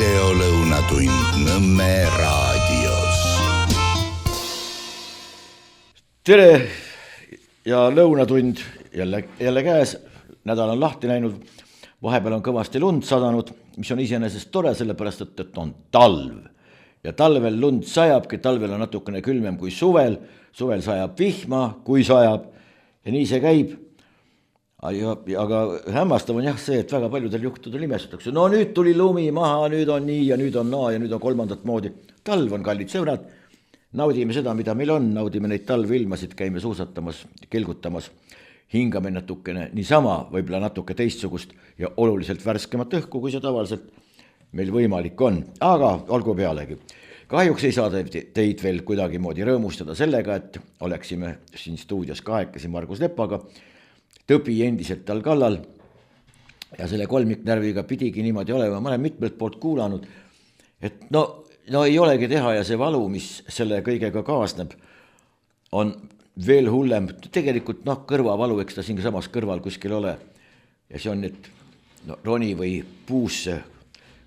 videolõunatund Nõmme raadios. Tere ja lõunatund jälle käes. Nädal on lahti läinud. Vahepeal on kõvasti lund sadanud, mis on iseenesest tore, sellepärast et on talv. Ja talvel lund sajabki, talvel on natukene külmem kui suvel. Suvel sajab vihma, kui sajab. Ja nii see käib. Aga hämmastav on jah see, et väga paljudel juhtudel imestatakse. No nüüd tuli lumi maha, nüüd on nii ja nüüd on naa ja nüüd on kolmandat moodi. Talv on, kallid sõbrad. Naudime seda, mida meil on. Naudime neid talvilmasid, käime suusatamas, kelgutamas. Hingame natukene niisama, võib-olla natuke teistsugust ja oluliselt värskemat õhku, kui see tavaliselt meil võimalik on. Aga olgu pealegi. Kahjuks ei saa teid veel kuidagi moodi rõõmustada sellega, et oleksime siin stuudios kahekesi Margus Lepaga. Tõbi endiselt tal kallal ja selle kolmiknärviga pidigi niimoodi olema. Ma olen mitmelt poolt kuulanud, et no ei olegi teha ja see valu, mis selle kõigega kaasneb, on veel hullem. Tegelikult kõrvavalu, eks ta siin samas kõrval kuskil ole. Ja see on, et roni või puusse,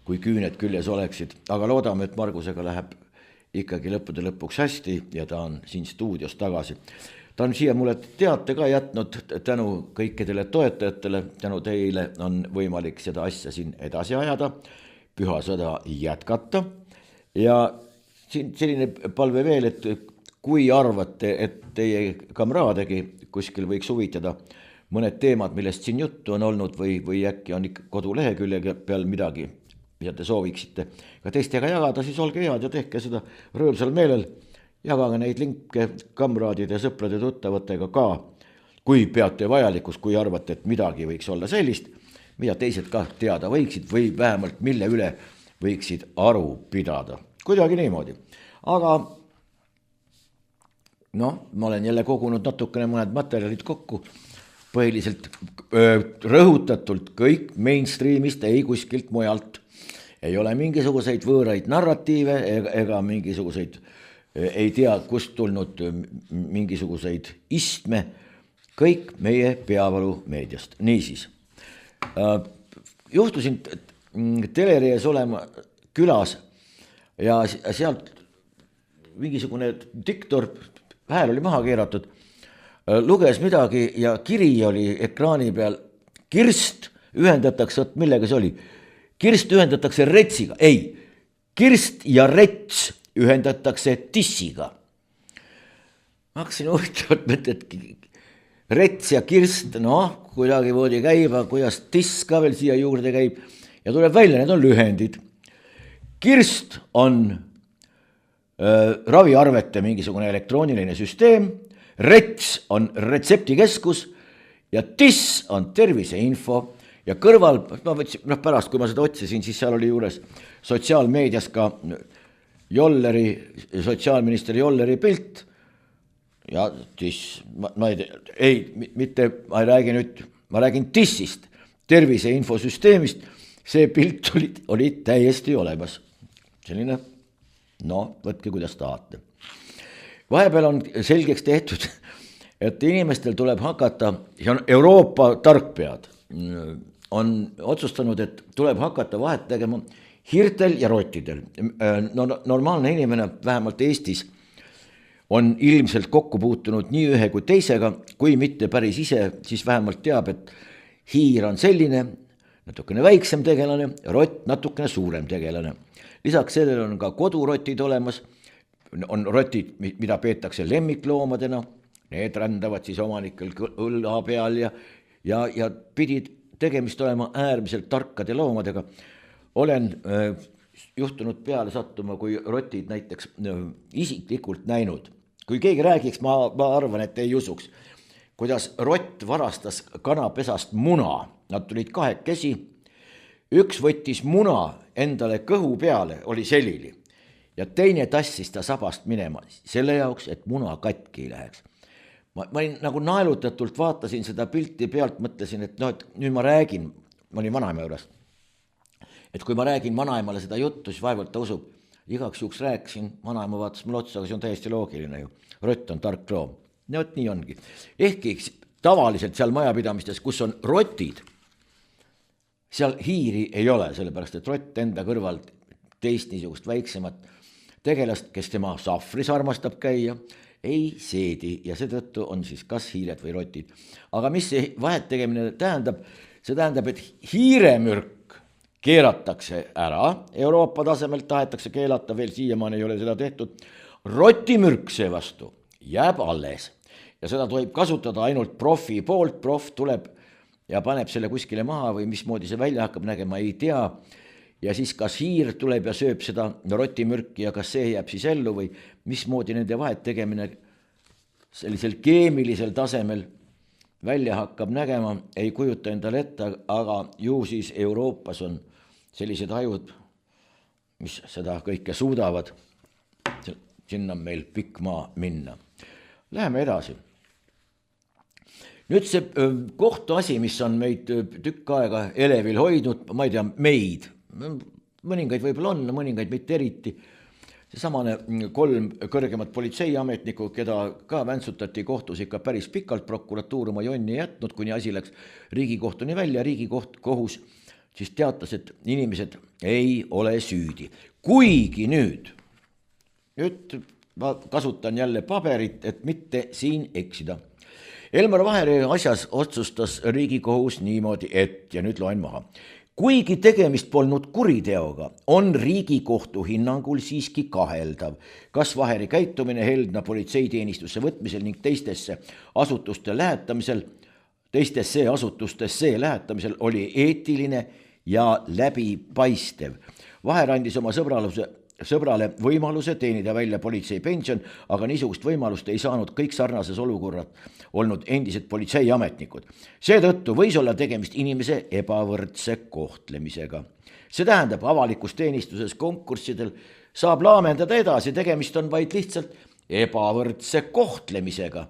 kui küüned küljes oleksid. Aga loodame, et Margusega läheb ikkagi lõppude lõpuks hästi ja ta on siin stuudios tagasi. Ta on siia mulle teate ka jätnud tänu kõikidele toetajatele, tänu teile on võimalik seda asja siin edasi ajada, püha sõda jätkata. Ja siin selline palve veel, et kui arvate, et teie kamraadegi kuskil võiks huvitada mõned teemad, millest siin juttu on olnud või äkki on ikka kodulehekülje peal midagi, mida te sooviksite ka teistega jagada, siis olge head ja tehke seda rõõmsal meelel. Jagage neid linke kamraadide, sõprade, tuttavatega ka, kui peate vajalikus, kui arvate, et midagi võiks olla sellist, mida teised ka teada võiksid või vähemalt mille üle võiksid aru pidada. Kuidagi niimoodi. Aga ma olen jälle kogunud natukene mõned materjalid kokku, põhiliselt rõhutatult kõik mainstreamist, ei kuskilt mujalt. Ei ole mingisuguseid võõraid narratiive ega mingisuguseid ei tea, kust tulnud mingisuguseid istme, kõik meie peavalu meediast. Niisiis, juhtusin telerees olema külas ja sealt mingisugune diktor, hääl oli maha keeratud, luges midagi ja kiri oli ekraani peal. Kirst ühendatakse, millega see oli? Kirst ühendatakse retsiga. Ei, kirst ja rets ühendatakse tissiga. Ma hakkasin huvitavat mõtet, et rets ja kirst, kuidagi voodi käib, kuidas tiss ka veel siia juurde käib ja tuleb välja, need on lühendid. Kirst on raviarvete mingisugune elektrooniline süsteem, rets on retseptikeskus ja tiss on terviseinfo ja kõrval, pärast kui ma seda otsisin, siis seal oli juures sotsiaalmeedias ka sotsiaalminister Jolleri pilt ja tiss, ma räägin tissist, terviseinfosüsteemist, see pilt oli täiesti olemas. Selline, võtke kuidas tahate. Vahepeal on selgeks tehtud, et inimestel tuleb hakata, see on Euroopa tarkpead, on otsustanud, et tuleb hakata vahet tegema hirtel ja rottidel. Normaalne inimene, vähemalt Eestis, on ilmselt kokku puutunud nii ühe kui teisega, kui mitte päris ise, siis vähemalt teab, et hiir on selline, natukene väiksem tegelane, rott natukene suurem tegelane. Lisaks sellele on ka kodurotid olemas, on rotid, mida peetakse lemmikloomadena, need rändavad siis omanikel õlla peal ja pidid tegemist olema äärmiselt tarkade loomadega. Olen juhtunud peale sattuma, kui rotid näiteks isiklikult näinud. Kui keegi räägiks, ma arvan, et ei usuks, kuidas rott varastas kanapesast muna. Nad tulid kahekesi. Üks võttis muna endale kõhu peale, oli selili. Ja teine tassis ta sabast minema selle jaoks, et muna katki ei läheks. Ma nagu naelutatult vaatasin seda pilti pealt, mõtlesin, et nüüd ma räägin, ma olin vanaema juures. Et kui ma räägin vanaemale seda juttu, siis vaevalt ta usub. Igaks juhuks rääkisin, vanaema vaatas mulle otsa, aga see on täiesti loogiline ju. Rott on tark loom. Nii ongi. Ehkki tavaliselt seal majapidamistes, kus on rotid, seal hiiri ei ole, sellepärast et rott enda kõrval teist niisugust väiksemat tegelast, kes tema sahvris armastab käia, ei seedi ja seetõttu on siis kas hiired või rotid. Aga mis see vahet tegemine tähendab? See tähendab, et hiiremürk keelatakse ära, Euroopa tasemelt tahetakse keelata, veel siiamaani ei ole seda tehtud, rotimürk seevastu jääb alles ja seda tohib kasutada ainult profi poolt, prof tuleb ja paneb selle kuskile maha või mismoodi see välja hakkab nägema, ei tea. Ja siis kas hiir tuleb ja sööb seda rotimürki ja kas see jääb siis ellu või mismoodi nende vahet tegemine sellisel keemilisel tasemel välja hakkab nägema, ei kujuta endale ette, aga ju siis Euroopas on sellised ajud, mis seda kõike suudavad. Sinna on meil pikk maa minna. Läheme edasi. Nüüd see kohtuasi, mis on meid tükk aega elevil hoidnud, ma ei tea, meid, mõningaid võib-olla on, mõningaid mitte eriti, seesamane 3 kõrgemat politseiametnikku, keda ka väntsutati kohtus ikka päris pikalt, prokuratuur oma jonni jätnud, kuni asi läks Riigikohtuni välja, Riigikohus siis teatas, et inimesed ei ole süüdi. Kuigi nüüd ma kasutan jälle paberit, et mitte siin eksida. Elmar Vaheri asjas otsustas Riigikohus niimoodi, ja nüüd loen maha. Kuigi tegemist polnud kuriteoga, on Riigikohtu hinnangul siiski kaheldav, kas Vaheri käitumine Heldna politseiteenistusse võtmisel ning teistesse asutustesse lähetamisel oli eetiline ja läbipaistev. Vaher andis oma sõbrale võimaluse teenida välja politseipension, aga niisugust võimalust ei saanud kõik sarnases olukorrad olnud endised politseiametnikud. Seetõttu võis olla tegemist inimese ebavõrdse kohtlemisega. See tähendab, avalikus teenistuses konkurssidel saab laamendada edasi, tegemist on vaid lihtsalt ebavõrdse kohtlemisega.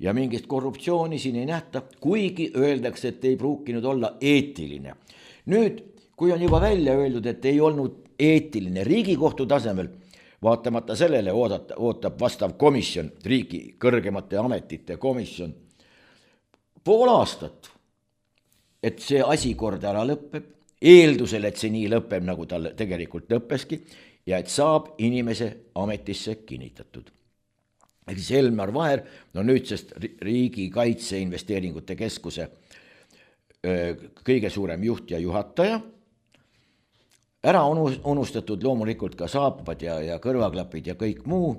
Ja mingist korruptsiooni siin ei nähta, kuigi öeldakse, et ei pruukinud olla eetiline. Nüüd, kui on juba välja öeldud, et ei olnud eetiline Riigikohtu tasemel, vaatamata sellele ootab vastav komisjon, riigi kõrgemate ametite komisjon, pool aastat, et see asi kord ära lõpeb, eeldusel, et see nii lõpeb, nagu tal tegelikult lõppeski, ja et saab inimese ametisse kinnitatud. Ehk siis Elmar Vaher, nüüdsest Riigi Kaitseinvesteeringute Keskuse kõige suurem juht ja juhataja, ära unustatud loomulikult ka saapad ja kõrvaklapid ja kõik muu,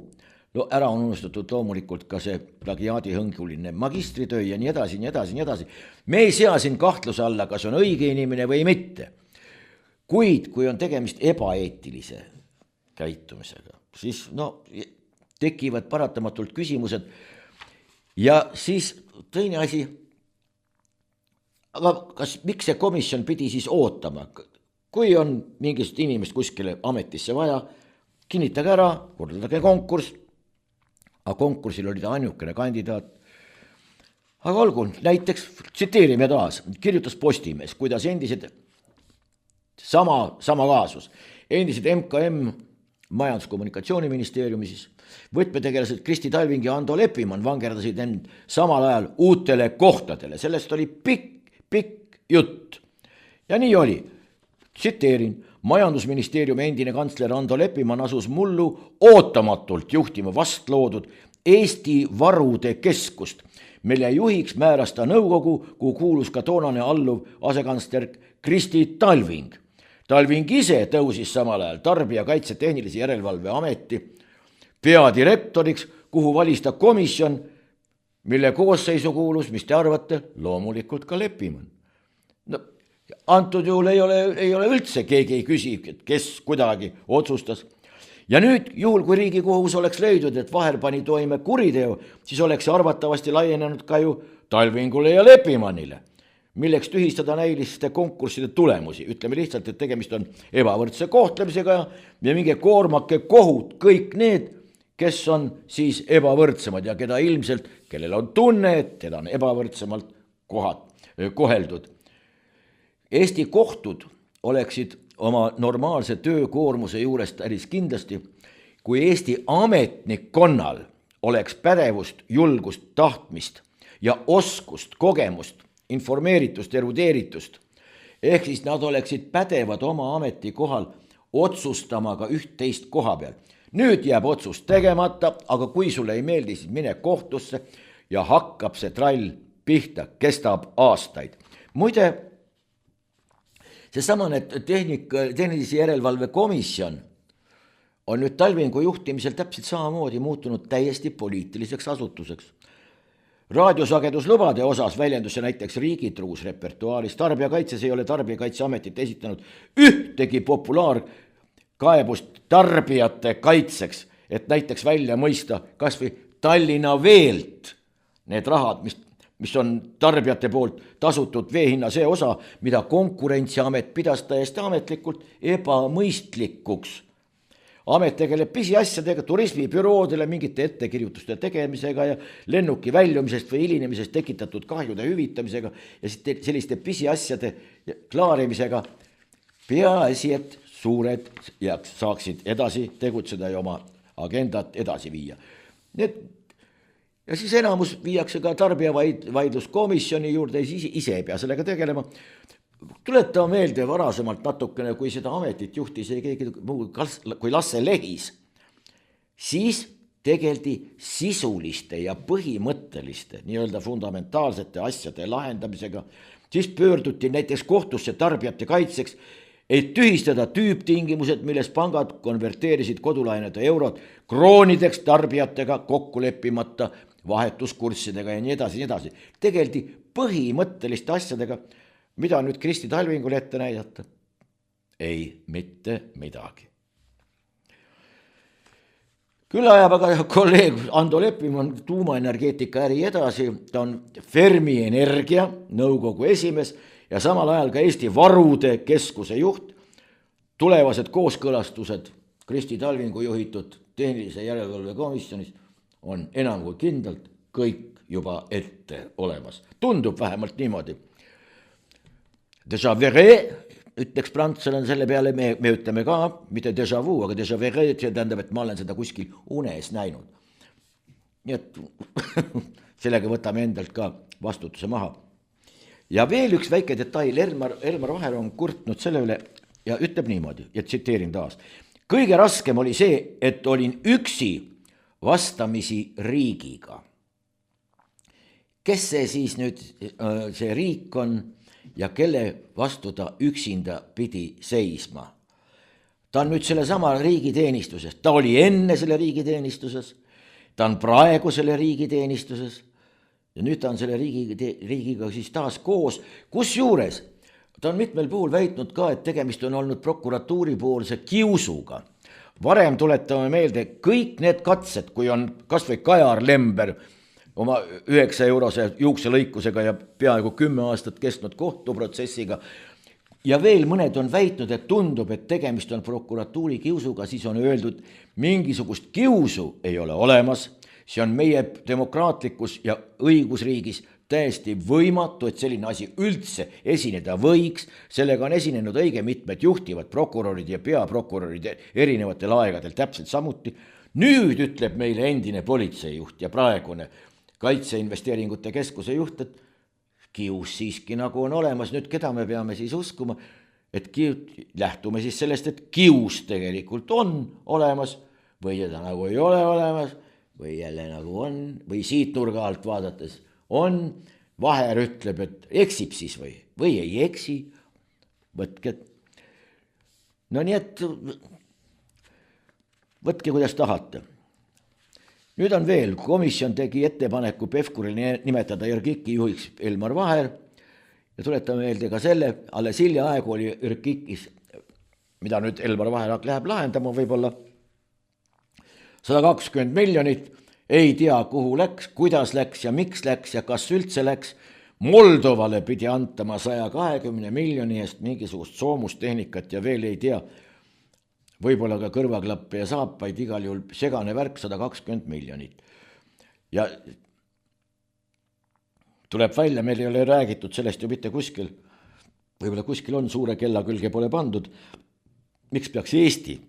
ära on unustatud loomulikult ka see plagiaadihõnguline magistritöö ja nii edasi, nii edasi, nii edasi. Me ei sea siin kahtluse alla, kas on õige inimene või mitte. Kuid kui on tegemist ebaeetilise käitumisega, siis tekivad paratamatult küsimused. Ja siis teine asi, aga miks see komisjon pidi siis ootama? Kui on mingist inimest kuskile ametisse vaja, kinnitage ära, korraldage konkurss, aga konkursil oli ta ainukene kandidaat. Aga olgu, näiteks tsiteerime taas, kirjutas Postimees, kuidas endised, sama kaasus, endised MKM Majandus-Kommunikatsiooniministeeriumi siis, võtmetegelased Kristi Talving ja Ando Leppimann vangerdasid end samal ajal uutele kohtadele. Sellest oli pikk jutt. Ja nii oli. Tsiteerin, Majandusministeeriumi endine kantsler Ando Leppimann asus mullu ootamatult juhtima vastloodud Eesti Varude Keskust, mille juhiks määras ta nõukogu, kuhu kuulus ka toonane alluv asekantsler Kristi Talving. Talving ise tõusis samal ajal Tarbijakaitse Tehnilise Järelevalve Ameti peadirektoriks, kuhu valis ta komisjon, mille koosseisu kuulus, mis te arvate, loomulikult ka Leppimann. Antud juhul ei ole üldse, keegi ei küsi, kes kuidagi otsustas. Ja nüüd, juhul kui Riigikohus oleks leidnud, et Vaher pani toime kuriteo, siis oleks arvatavasti laienenud ka ju Talvingule ja Leppimannile, milleks tühistada näiliste konkursside tulemusi. Ütleme lihtsalt, et tegemist on ebavõrdse kohtlemisega ja mingi koormake kohut kõik need, kes on siis ebavõrdsemad ja keda ilmselt, kellel on tunne, et teda on ebavõrdsemalt koheldud. Eesti kohtud oleksid oma normaalse töökoormuse juurest päris kindlasti, kui Eesti ametnikkonnal oleks pädevust, julgust, tahtmist ja oskust, kogemust, informeeritust, erudeeritust. Ehk siis nad oleksid pädevad oma ametikohal otsustama ka üht-teist koha peal. Nüüd jääb otsus tegemata, aga kui sulle ei meeldi, siis mine kohtusse ja hakkab see trall pihta, kestab aastaid. Muide, seesamane tehnilise järelevalve komisjon on nüüd Talvingu juhtimisel täpselt samamoodi muutunud täiesti poliitiliseks asutuseks. Raadiosageduslubade osas väljendus see näiteks riigitruus repertuaaris. Tarbijakaitses ei ole Tarbijakaitseametit esitanud ühtegi populaarkaebust tarbijate kaitseks, et näiteks välja mõista kas või Tallinna Veelt need rahad, mis on tarbijate poolt tasutud veehinna see osa, mida Konkurentsiamet pidas täiesti ametlikult ebamõistlikuks. Amet tegeleb pisiasjadega, turismibüroodele mingite ettekirjutuste tegemisega ja lennuki väljumisest või hilinemisest tekitatud kahjude hüvitamisega ja selliste pisiasjade klaarimisega. Peaasi, et suured saaksid edasi tegutseda ja oma agendat edasi viia. Ja siis enamus viiakse ka tarbijavaidluskomisjoni juurde, ise ei pea sellega tegelema. Tuletame meelde varasemalt natukene, kui seda ametit juhtis keegi muu kui Lasse Lehis, siis tegeldi sisuliste ja põhimõtteliste, nii-öelda fundamentaalsete asjade lahendamisega, siis pöörduti näiteks kohtusse tarbijate kaitseks, et tühistada tüüptingimused, milles pangad konverteerisid kodulaenade eurod kroonideks tarbijatega kokku leppimata vahetuskurssidega ja nii edasi. Tegeldi põhimõtteliste asjadega, mida nüüd Kristi Talvingule ette näidata? Ei, mitte midagi. Küll ajab aga kolleeg Ando Leppimann tuumaenergeetika äri edasi, ta on Fermi Energia nõukogu esimees ja samal ajal ka Eesti Varude Keskuse juht. Tulevased kooskõlastused Kristi Talvingu juhitud tehnilise järelevalve komisjonis on enam kui kindlalt kõik juba ette olemas. Tundub vähemalt niimoodi. Déjà verre, ütleks prantslane selle peale, me ütleme ka, mitte déjà vu, aga déjà verre, see tähendab, et ma olen seda kuskil unes näinud. Nii et sellega võtame endalt ka vastutuse maha. Ja veel üks väike detail, Elmar Vaher on kurtnud selle üle ja ütleb niimoodi, ja tsiteerin taas. Kõige raskem oli see, et olin üksi vastamisi riigiga. Kes see siis nüüd see riik on ja kelle vastu ta üksinda pidi seisma? Ta on nüüd selle sama riigiteenistuses, ta oli enne selle riigiteenistuses, ta on praegu selle riigiteenistuses ja nüüd ta on selle riigiga siis taas koos, kusjuures ta on mitmel puhul väitnud ka, et tegemist on olnud prokuratuuri poolse kiusuga. Varem tuletame meelde kõik need katsed, kui on kas või Kajar Lember oma 9-eurose juukselõikusega ja peaaegu 10 aastat kestnud kohtuprotsessiga. Ja veel mõned on väitnud, et tundub, et tegemist on prokuratuuri kiusuga, siis on öeldud, mingisugust kiusu ei ole olemas. See on meie demokraatlikus ja õigusriigis täiesti võimatu, et selline asi üldse esineda võiks. Sellega on esinenud õige mitmed juhtivad prokurörid ja peaprokurörid erinevatel aegadel täpselt samuti. Nüüd ütleb meile endine politseijuht ja praegune Kaitseinvesteeringute Keskuse juht, et kius siiski nagu on olemas. Nüüd keda me peame siis uskuma, et lähtume siis sellest, et kius tegelikult on olemas või seda nagu ei ole olemas või jälle nagu on või siit nurga alt vaadates on. Vaher ütleb, et eksib siis või ei eksi. Võtke. No nii, et võtke kuidas tahate. Nüüd on veel, komisjon tegi ettepaneku Pevkuril nimetada Erkiki juhiks Elmar Vaher ja tuletame meelde ka selle, alles hilja aeg oli Erkikis, mida nüüd Elmar Vaher läheb lahendama võib-olla 120 miljonit, ei tea kuhu läks, kuidas läks ja miks läks ja kas üldse läks. Moldovale pidi antama 120 miljoni eest mingisugust soomustehnikat ja veel ei tea, võib-olla ka kõrvaklappe ja saapaid, igal juhul segane värk 120 miljonit. Ja tuleb välja, meil ei ole räägitud sellest ju mitte kuskil, võib-olla kuskil on suure kella külge pole pandud, miks peaks Eesti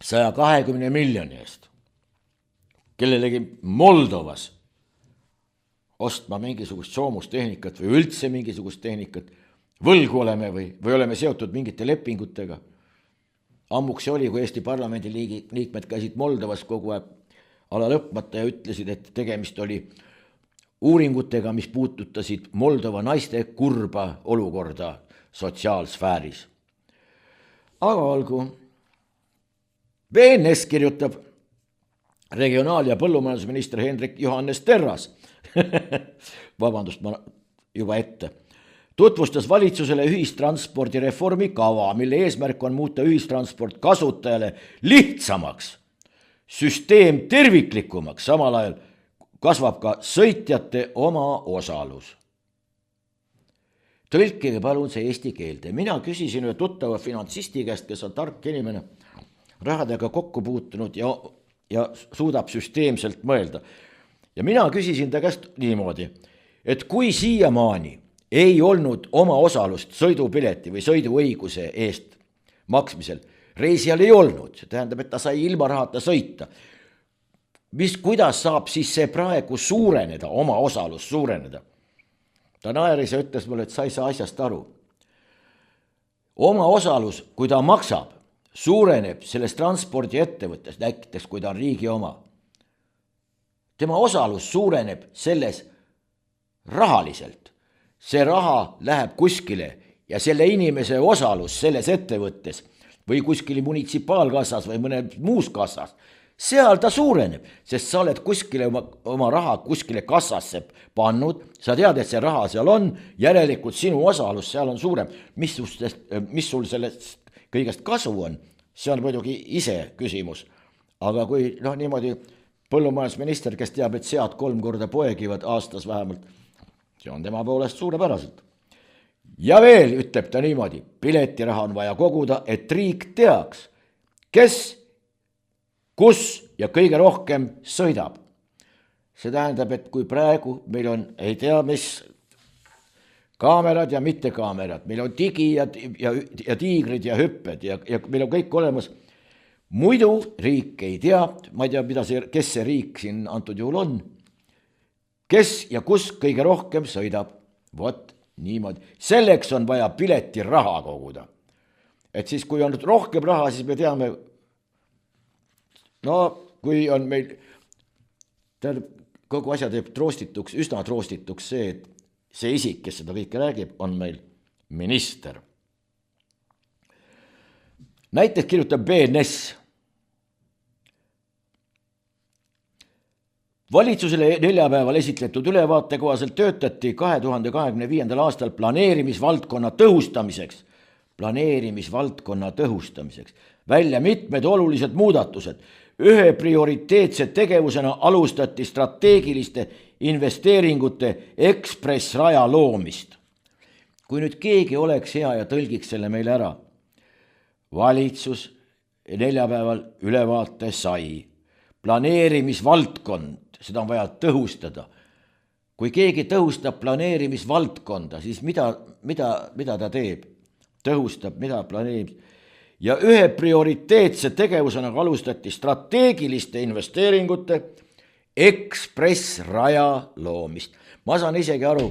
120 miljoni eest kellelegi Moldovas ostma mingisugust soomustehnikat või üldse mingisugust tehnikat, võlgu oleme või oleme seotud mingite lepingutega. ammuks see oli, kui Eesti parlamendi liikmed käisid Moldovas kogu aeg ala lõpmata ja ütlesid, et tegemist oli uuringutega, mis puudutasid Moldova naiste kurba olukorda sotsiaalsfääris. Aga olgu. BNS kirjutab, regionaal- ja põllumajandusminister Hendrik Johannes Terras, vabandust, ma juba ette, tutvustas valitsusele ühistranspordireformi kava, mille eesmärk on muuta ühistransport kasutajale lihtsamaks, süsteem terviklikumaks, samal ajal kasvab ka sõitjate oma osalus. Tõlkige palun see eesti keelde. Mina küsisin ühe tuttava finantsisti käest, kes on tark inimene, rahadega kokku puutunud ja suudab süsteemselt mõelda. Ja mina küsisin ta käest niimoodi, et kui siiamaani ei olnud oma osalust sõidupileti või sõiduõiguse eest maksmisel, reisijal ei olnud, see tähendab, et ta sai ilma rahata sõita. Kuidas saab siis see praegu suureneda, oma osalus suureneda? Ta naeris ja ütles mulle, et sa ei saa asjast aru. Oma osalus, kui ta maksab, suureneb selles transpordiettevõttes, näiteks kui ta on riigi oma. Tema osalus suureneb selles rahaliselt. See raha läheb kuskile ja selle inimese osalus selles ettevõttes või kuskil munitsipaalkassas või mõnes muus kassas, seal ta suureneb, sest sa oled kuskile oma raha kuskile kassasse pannud, sa tead, et see raha seal on, järelikult sinu osalus seal on suurem. Mis sul sellest kõigest kasu on? See on muidugi ise küsimus. Aga kui niimoodi põllumajandusminister, kes teab, et sead 3 korda poegivad aastas vähemalt, see on tema poolest suurepäraselt. Ja veel ütleb ta niimoodi, piletiraha on vaja koguda, et riik teaks, kes, kus ja kõige rohkem sõidab. See tähendab, et kui praegu meil on, ei tea mis, kaamerad ja mittekaamerad, meil on digi ja tiigrid ja hüpped ja meil on kõik olemas. Muidu riik ei tea, ma ei tea, kes see riik siin antud juhul on, kes ja kus kõige rohkem sõidab. Vot niimoodi. Selleks on vaja piletiraha koguda. Et siis, kui on rohkem raha, siis me teame, kui on meil, kogu asja teeb troostituks, üsna troostituks see, et see isik, kes seda kõike räägib, on meil minister. Näiteks kirjutab BNS. Valitsusele neljapäeval esitletud ülevaate kohaselt töötati 2025. aastal planeerimisvaldkonna tõhustamiseks välja mitmed olulised muudatused. Ühe prioriteetse tegevusena alustati strateegiliste investeeringute ekspressraja loomist. Kui nüüd keegi oleks hea ja tõlgiks selle meile ära. Valitsus neljapäeval ülevaate sai. Planeerimisvaldkond, seda on vaja tõhustada. Kui keegi tõhustab planeerimisvaldkonda, siis mida ta teeb? Tõhustab, mida planeerib? Ja ühe prioriteetse tegevusena alustati strateegiliste investeeringute ekspressraja loomist. Ma saan isegi aru,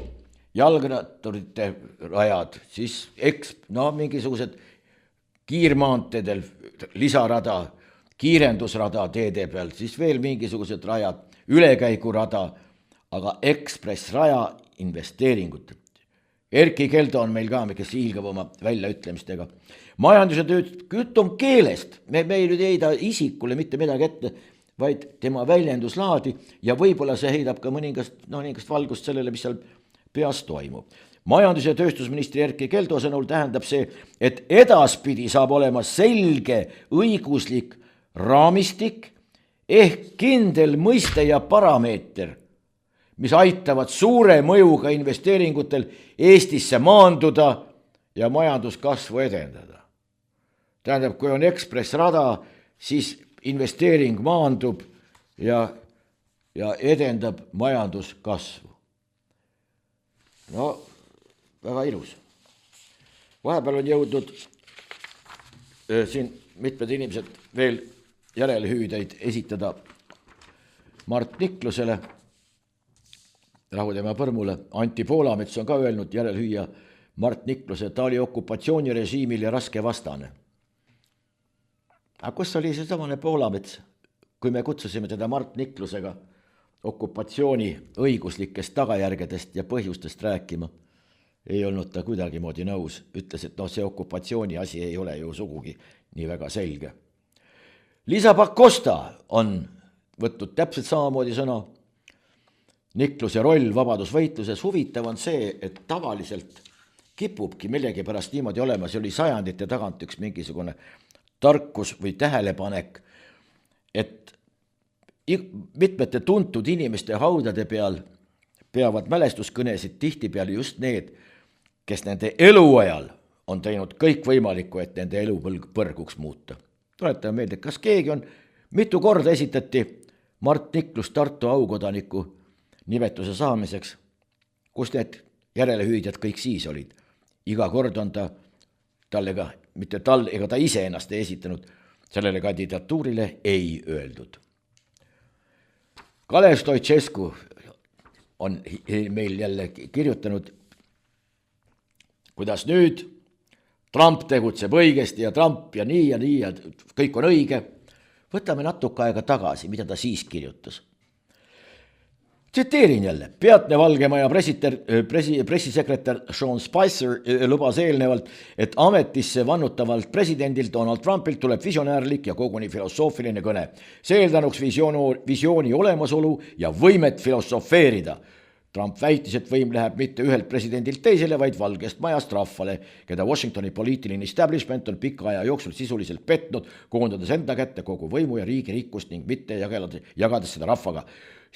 jalgratturite rajad, siis mingisugused kiirmaanteedel lisarada, kiirendusrada teede peal, siis veel mingisugused rajad, ülekäigurada, aga ekspressraja investeeringud. Erki Keldo on meil ka, kes hiilgab oma väljaütlemistega. Majanduse jutt on keelest, me ei heida isikule mitte midagi ette, vaid tema väljenduslaadi ja võib-olla see heidab ka mõningast valgust sellele, mis seal peas toimub. Majandus- ja tööstusministri Erki Keldo sõnul tähendab see, et edaspidi saab olema selge õiguslik raamistik ehk kindel mõiste ja parameeter, mis aitavad suure mõjuga investeeringutel Eestisse maanduda ja majanduskasvu edendada. Tähendab, kui on ekspressrada, siis investeering maandub ja edendab majanduskasvu. Väga ilus. Vahepeal on jõudnud siin mitmed inimesed veel järelhüüdeid esitada Mart Niklusele, Rahu tema põrmule. Anti Poolamets on ka öelnud järelhüüja Mart Nikluse, ta oli okupatsioonirežiimil ja raske vastane. aga kus oli see samane Poolamets, kui me kutsusime teda Mart Niklusega okupatsiooni õiguslikest tagajärgedest ja põhjustest rääkima, ei olnud ta kuidagimoodi nõus, ütles, et see okupatsiooni asi ei ole ju sugugi nii väga selge. Liisa Pakosta on võtnud täpselt samamoodi sõna. Nikluse roll vabadusvõitluses, huvitav on see, et tavaliselt kipubki millegipärast niimoodi olema, see oli sajandite tagant üks mingisugune tarkus või tähelepanek, et mitmete tuntud inimeste haudade peal peavad mälestuskõnesid tihtipeale just need, kes nende eluajal on teinud kõik võimalikku, et nende elu põrguks muuta. Tuletame meelde, kas keegi on, mitu korda esitati Mart Niklus Tartu aukodaniku nimetuse saamiseks, kus need järelehüüdjad kõik siis olid. Iga kord on tallega, mitte tal ega ta ise ennast ei esitanud, sellele kandidatuurile ei öeldud. Kalev Stoicescu on meil jälle kirjutanud, kuidas nüüd Trump tegutseb õigesti ja Trump ja nii ja kõik on õige. Võtame natuke aega tagasi, mida ta siis kirjutas. Tsiteerin jälle, Peatne Valgemaja pressisekretär Sean Spicer lubas eelnevalt, et ametisse vannutavalt presidendilt Donald Trumpilt tuleb visionäärlik ja koguni filosoofiline kõne. See eeldanuks visiooni olemasolu ja võimet filosofeerida. Trump väitis, et võim läheb mitte ühelt presidendilt teisele, vaid Valgest majast rahvale, keda Washingtoni poliitiline establishment on pika aja jooksul sisuliselt petnud, koondades enda kätte kogu võimu ja riigi rikkust ning mitte jagades seda rahvaga.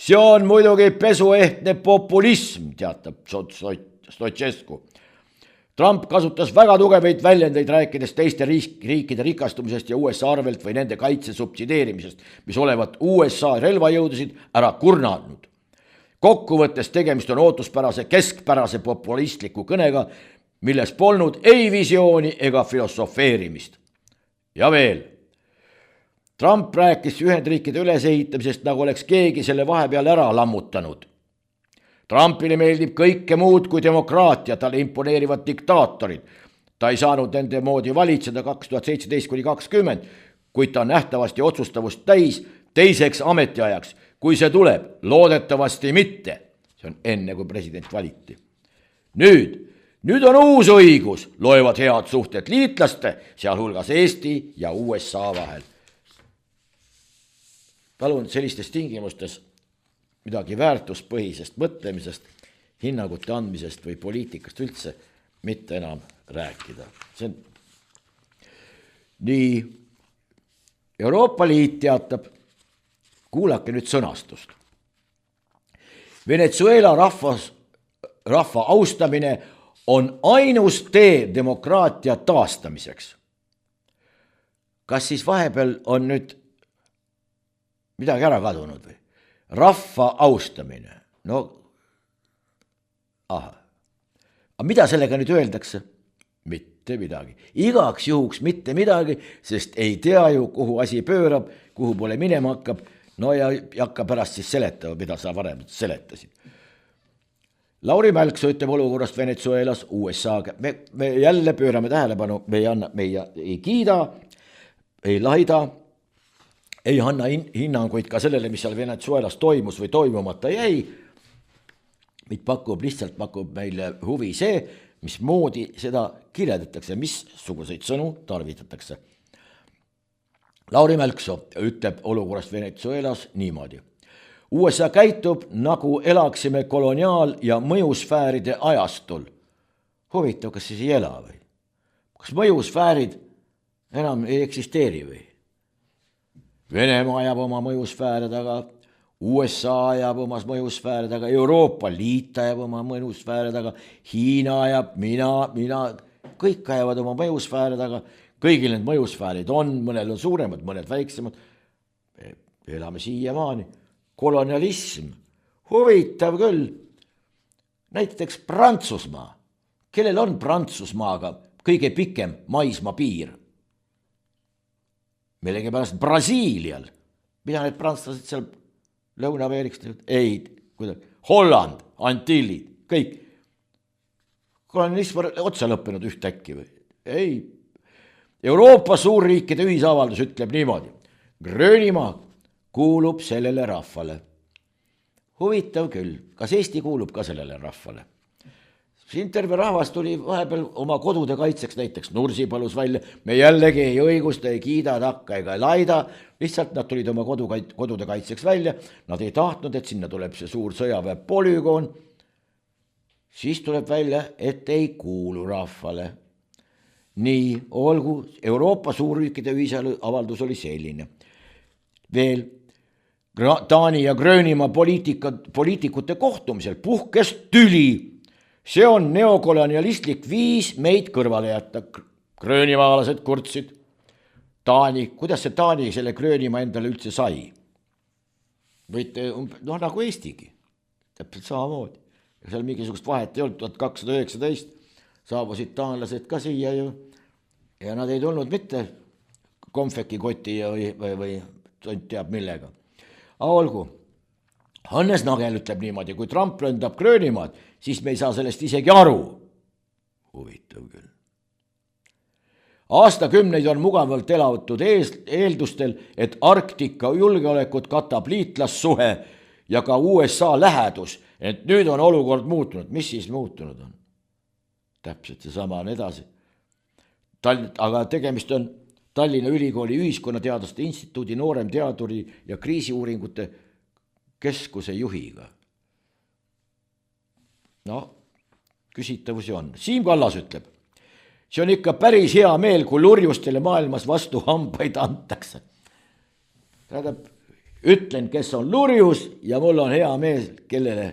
See on muidugi pesuehtne populism, teatab Stoicescu. Trump kasutas väga tugevaid väljendeid rääkides teiste riikide rikastumisest ja USA arvelt või nende kaitse subsideerimisest, mis olevat USA relvajõudusid ära kurnanud. Kokkuvõttes tegemist on ootuspärase keskpärase populistliku kõnega, milles polnud ei visiooni ega filosofeerimist. Ja veel, Trump rääkis Ühendriikide ülesehitamisest, nagu oleks keegi selle vahepeal ära lammutanud. Trumpile meeldib kõike muud kui demokraatia, talle imponeerivad diktaatorid. Ta ei saanud nende moodi valitseda 2017–2020, kuid ta on nähtavasti otsustavust täis teiseks ametiajaks. Kui see tuleb, loodetavasti mitte. See on enne, kui president valiti. Nüüd on uus õigus, loevad head suhted liitlaste, sealhulgas Eesti ja USA vahel. Palun sellistes tingimustes midagi väärtuspõhisest mõtlemisest, hinnangute andmisest või poliitikast üldse mitte enam rääkida. See on nii. Euroopa Liit teatab, kuulake nüüd sõnastust. Venezuela rahva austamine on ainus tee demokraatia taastamiseks. Kas siis vahepeal on nüüd midagi ära kadunud või? Rahva austamine. No, aga mida sellega nüüd öeldakse? Mitte midagi. Igaks juhuks mitte midagi, sest ei tea ju, kuhu asi pöörab, kuhu pole minema hakkab. No ja hakka pärast siis seletama, mida sa varem seletasid. Lauri Mälksoo ütleb olukorrast Venezuelas USA-ga. Me jälle pöörame tähelepanu, me ei kiida, ei laida, ei anna hinnanguid ka sellele, mis seal Venezuelas toimus või toimumata jäi. Meid lihtsalt pakub meile huvi see, mismoodi seda kirjeldatakse, missuguseid sõnu tarvitatakse. Lauri Mälksoo ütleb olukorrast Venezuelas niimoodi. USA käitub, nagu elaksime koloniaal- ja mõjusfääride ajastul. Huvitav, kas siis ei ela või? Kas mõjusfäärid enam ei eksisteeri või? Venemaa ajab oma mõjusfääre taga, USA ajab oma mõjusfääre taga, Euroopa Liit ajab oma mõjusfääre taga, Hiina ajab, mina, kõik ajavad oma mõjusfääre taga. Kõigil need mõjusfäärid on, mõnel on suuremad, mõned väiksemad. Me elame siiamaani. Kolonialism. Huvitav küll. Näiteks Prantsusmaa. Kellel on Prantsusmaaga kõige pikem maismaa piir? Millegipärast Brasiilial. Mida need prantslased seal Lõuna-Ameerikast teevad? Ei, Holland, Antillid, kõik. Kolonialism on otsa lõppenud ühtäkki või? Ei. Euroopa suurriikide ühisavaldus ütleb niimoodi. Gröönimaa kuulub sellele rahvale. Huvitav küll, kas Eesti kuulub ka sellele rahvale? Siin terve rahvas tuli vahepeal oma kodude kaitseks, näiteks Nursipalus välja. Me jällegi ei õigusta, ei kiida, takka ega laida. Lihtsalt nad tulid oma kodude kaitseks välja. Nad ei tahtnud, et sinna tuleb see suur sõjaväe polügoon. Siis tuleb välja, et ei kuulu rahvale. Nii, olgu, Euroopa suurriikide ühisavaldus oli selline. Veel, Taani ja Gröönimaa poliitikute kohtumisel puhkes tüli. See on neokolonialistlik viis meid kõrvale jätta. Gröönimaalased kurtsid. Taani, kuidas see Taani selle Gröönimaa endale üldse sai? Võite, nagu Eestigi. Täpselt samamoodi. Ja seal mingisugust vahet ei olnud, 1219 saabusid taanlased ka siia ju. Ja nad ei tulnud mitte konfeki koti või teab millega. Aga olgu. Hannes Nagel ütleb niimoodi, kui Trump ründab Gröönimaad, siis me ei saa sellest isegi aru. Huvitav küll. Aastakümneid on mugavalt elatud eeldustel, et Arktika julgeolekut katab liitlassuhe ja ka USA lähedus, et nüüd on olukord muutunud. Mis siis muutunud on? Täpselt seesama on edasi. Aga tegemist on Tallinna Ülikooli Ühiskonnateaduste Instituudi nooremteaduri ja kriisiuuringute keskuse juhiga. No, küsitavusi on. Siim Kallas ütleb, see on ikka päris hea meel, kui lurjustele maailmas vastu hambaid antakse. Tähendab, ütlen, kes on lurjus ja mul on hea meel, kellele,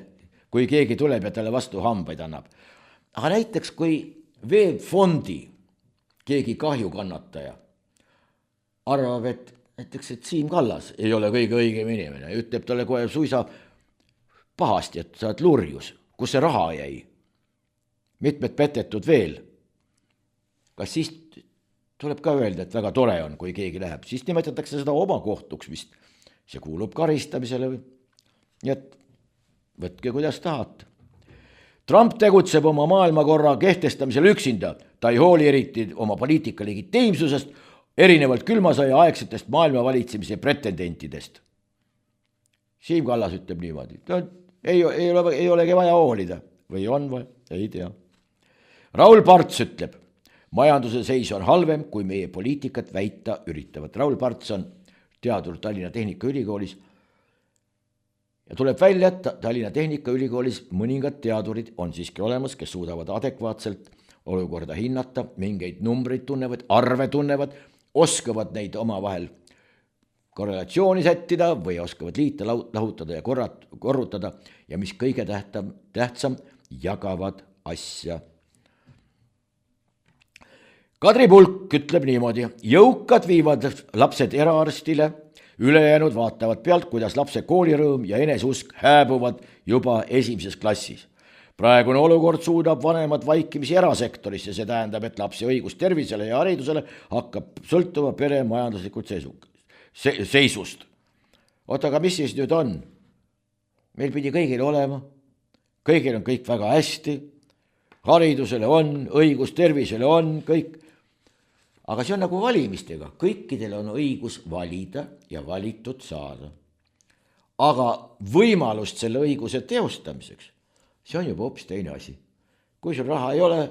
kui keegi tuleb ja talle vastu hambaid annab. Aga näiteks, kui veebfondi keegi kahjukannataja arvab, et näiteks, et Siim Kallas ei ole kõige õigem inimene, ütleb talle kohe suisa pahasti, et sa oled lurjus, kus see raha jäi. Mitmed petetud veel. Kas siis tuleb ka öelda, et väga tore on, kui keegi läheb, siis nimetatakse seda oma kohtuks vist. See kuulub karistamisele. Nii et võtke kuidas tahate. Trump tegutseb oma maailmakorra kehtestamisel üksinda. Ta ei hooli eriti oma poliitika legitiimsusest, erinevalt külmasõja aegsetest maailma valitsemise pretendentidest. Siim Kallas ütleb niimoodi. Ei olegi vaja hoolida. Või on või? Ei tea. Raul Parts ütleb, majanduse seis on halvem, kui meie poliitikat väita üritavad. Raul Parts on teadur Tallinna Tehnikaülikoolis. Ja tuleb välja, et Tallinna Tehnikaülikoolis mõningad teadurid on siiski olemas, kes suudavad adekvaatselt olukorda hinnata, mingeid numbreid tunnevad, arve tunnevad, oskavad neid omavahel korrelatsiooni sättida või oskavad liita, lahutada ja korrutada ja mis kõige tähtsam, jagavad asja. Kadri Pulk ütleb niimoodi, jõukad viivad lapsed eraarstile, ülejäänud vaatavad pealt, kuidas lapse koolirõõm ja eneseusk hääbuvad juba esimeses klassis. Praegune olukord suudab vanemad vaikimisi erasektorisse, see tähendab, et lapse õigus tervisele ja haridusele hakkab sõltuma pere majanduslikult seisust. Oota, aga mis siis nüüd on? Meil pidi kõigil olema, kõigil on kõik väga hästi, haridusele on, õigus tervisele on, kõik. Aga see on nagu valimistega, kõikidel on õigus valida ja valitud saada. Aga võimalust selle õiguse teostamiseks, see on juba hoopis teine asi. Kui sul raha ei ole,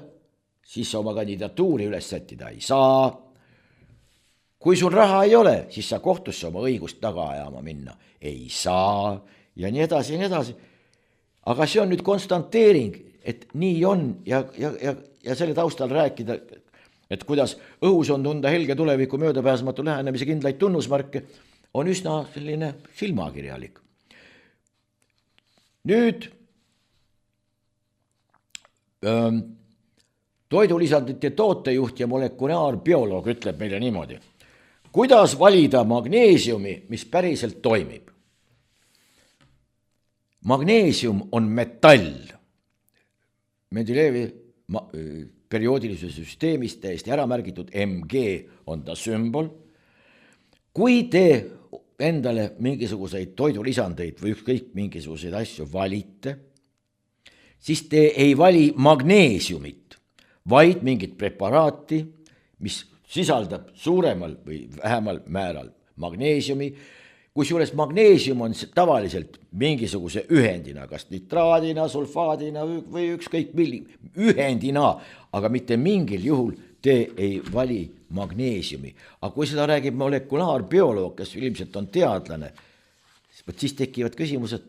siis sa oma kandidatuuri üles sättida ei saa. Kui sul raha ei ole, siis sa kohtusse oma õigust taga ajama minna ei saa ja nii edasi ja nii edasi. Aga see on nüüd konstanteering, et nii on ja selle taustal rääkida, et kuidas õhus on tunda helge tuleviku möödapääsmatu lähenemise kindlaid tunnusmarke, on üsna selline silmakirjalik. Nüüd toidulisandite tootejuht ja molekulaarbioloog ütleb meile niimoodi. Kuidas valida magneesiumi, mis päriselt toimib? Magneesium on metall. Mendelejevi perioodilisuse süsteemis täiesti ära märgitud Mg on ta sümbol. Kui te endale mingisuguseid toidulisandeid või ükskõik mingisuguseid asju valite, siis te ei vali magneesiumit, vaid mingit preparaati, mis sisaldab suuremal või vähemal määral magneesiumi, kusjuures magneesium on tavaliselt mingisuguse ühendina, kas nitraadina, sulfaadina või ükskõik ühendina, aga mitte mingil juhul te ei vali magneesiumi. Aga kui seda räägib molekulaarbioloog, kes ilmselt on teadlane, siis tekivad küsimused,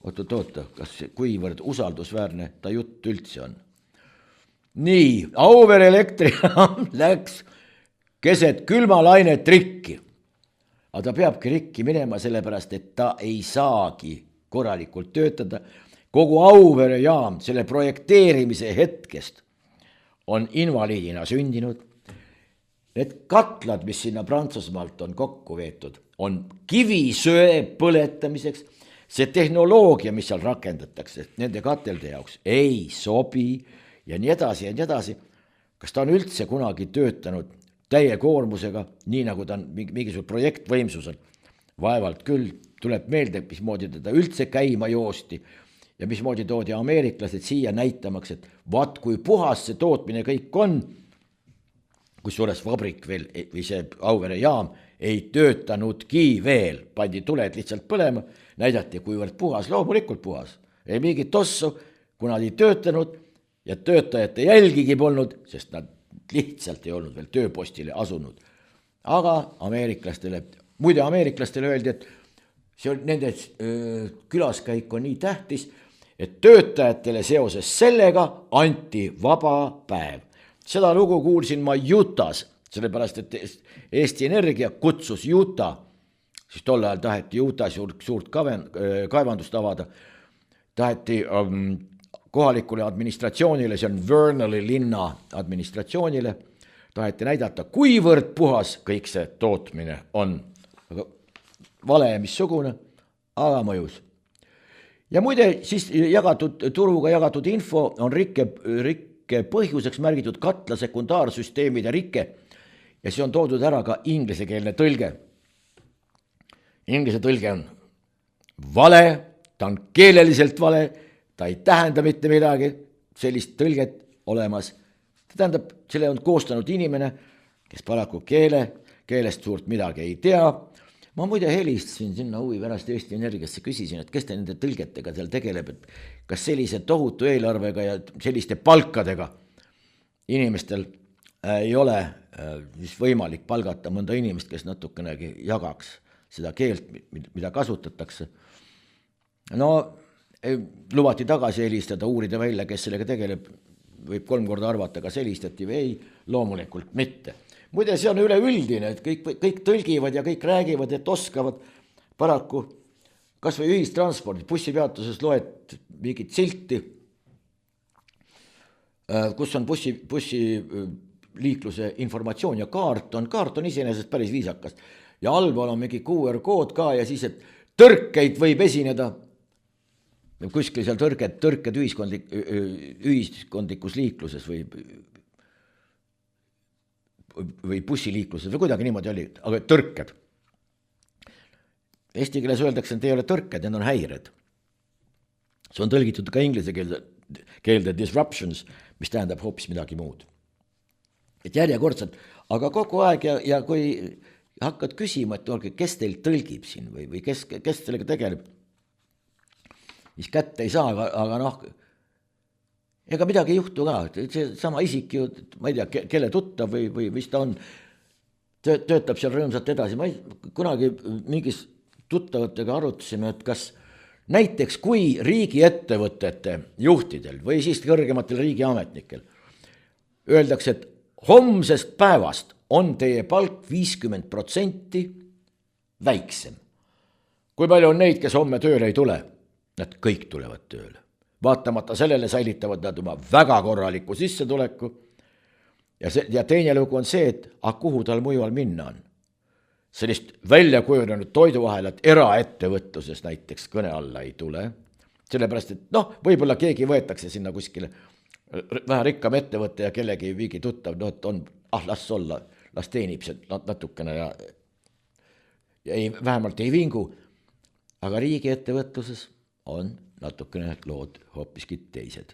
oota, kuivõrd usaldusväärne ta jutt üldse on. Nii, Auvere elektrijaam läks keset külmalainet rikki. Aga ta peabki rikki minema sellepärast, et ta ei saagi korralikult töötada. Kogu Auvere jaam selle projekteerimise hetkest on invaliidina sündinud. Need katlad, mis sinna Prantsusmaalt on kokku veetud, on kivisöe põletamiseks. See tehnoloogia, mis seal rakendatakse nende katelde jaoks, ei sobi ja nii edasi ja nii edasi. Kas ta on üldse kunagi töötanud täie koormusega, nii nagu ta on mingisugune projektvõimsusel? Vaevalt küll, tuleb meelde, mismoodi teda üldse käima joosti ja mismoodi toodi ameeriklased siia näitamaks, et vaat kui puhas see tootmine kõik on, kusjuures vabrik veel või see Auvere jaam ei töötanudki veel, pandi tuled lihtsalt põlema, näidati kuivõrd puhas, loomulikult puhas, ei mingit tossu, kuna ei töötanud ja töötajate jälgigi polnud, sest nad lihtsalt ei olnud veel tööpostile asunud. Aga ameeriklastele öeldi, et see on nende külaskäik on nii tähtis, et töötajatele seoses sellega anti vaba päev. Seda lugu kuulsin ma Utah's, sellepärast, et Eesti Energia kutsus Utah, siis tol ajal taheti Utah's suurt kaevandust avada, taheti kohalikule administratsioonile, see on Vernali linna administratsioonile, taheti näidata, kuivõrd puhas kõik see tootmine on. Aga vale missugune, aga mõjus. Ja muide, siis turuga jagatud info on rikke põhjuseks märgitud katla sekundaarsüsteemide rike ja see on toodud ära ka inglesekeelne tõlge. Inglise tõlge on vale, ta on keeleliselt vale, ta ei tähenda mitte midagi, sellist tõlget olemas. Ta tähendab, selle on koostanud inimene, kes paraku keelest suurt midagi ei tea. Ma muide helistasin sinna huvi pärast Eesti Energiasse, küsisin, et kes te nende tõlgetega seal tegeleb, et kas sellise tohutu eelarvega ja selliste palkadega inimestel ei ole võimalik palgata mõnda inimest, kes natukenegi jagaks seda keelt, mida kasutatakse. No, lubati tagasi helistada, uurida välja, kes sellega tegeleb, võib 3 korda arvata, kas helistati või ei, loomulikult mitte. Muide, see on üleüldine, et kõik tõlgivad ja kõik räägivad, et oskavad paraku, kas või ühistranspordis, bussipeatuses loed mingit silti, kus on bussi liikluse informatsioon ja kaart on iseenesest päris viisakas. Ja allpool on mingi QR-kood ka ja siis, et tõrkeid võib esineda, kuskil seal tõrked ühiskondlikus liikluses või bussiliikluses või kuidagi niimoodi oli, aga tõrked. Eesti keeles öeldakse, et ei ole tõrked, need on häired. See on tõlgitud ka inglise keelde disruptions, mis tähendab hoopis midagi muud. Et järjekordselt, aga kogu aeg ja kui hakkad küsima, et olge, kes teil tõlgib siin või kes sellega tegeleb, siis kätte ei saa, aga ega midagi ei juhtu ka, see sama isik ju, ma ei tea, kelle tuttav või mis ta on, töötab seal rõõmsalt edasi. Ma kunagi mingis tuttavatega arutasime, et kas näiteks kui riigiettevõtete juhtidel või siis kõrgematel riigiametnikel öeldakse, et homsest päevast on teie palk 50% väiksem. Kui palju on neid, kes homme tööle ei tule? Nad kõik tulevad tööle. Vaatamata sellele säilitavad nad oma väga korraliku sissetuleku. Ja teine lugu on see, et kuhu tal mujal minna on. Sellist välja kujunenud toiduahelat eraettevõtluses näiteks kõne alla ei tule. Sellepärast, et võib-olla keegi võetakse sinna kuskile vähe rikkam ettevõtte ja kellegi viigi tuttav, las olla, las teenib see natukene ja vähemalt ei vingu. Aga riigiettevõtluses on natukene lood hoopiski teised.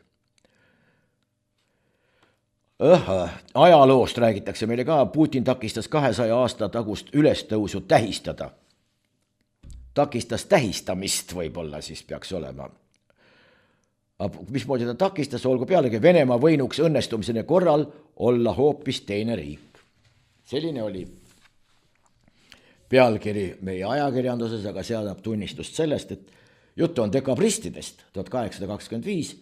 Ajaloost räägitakse meile ka, Putin takistas 200 aasta tagust ülestõusu tähistada. Takistas tähistamist võib-olla siis peaks olema. Mismoodi ta takistas, olgu pealegi Venemaa võinuks õnnestumiseni korral olla hoopis teine riik. Selline oli pealkiri meie ajakirjanduses, aga see annab tunnistust sellest, et juttu on dekabristidest 1825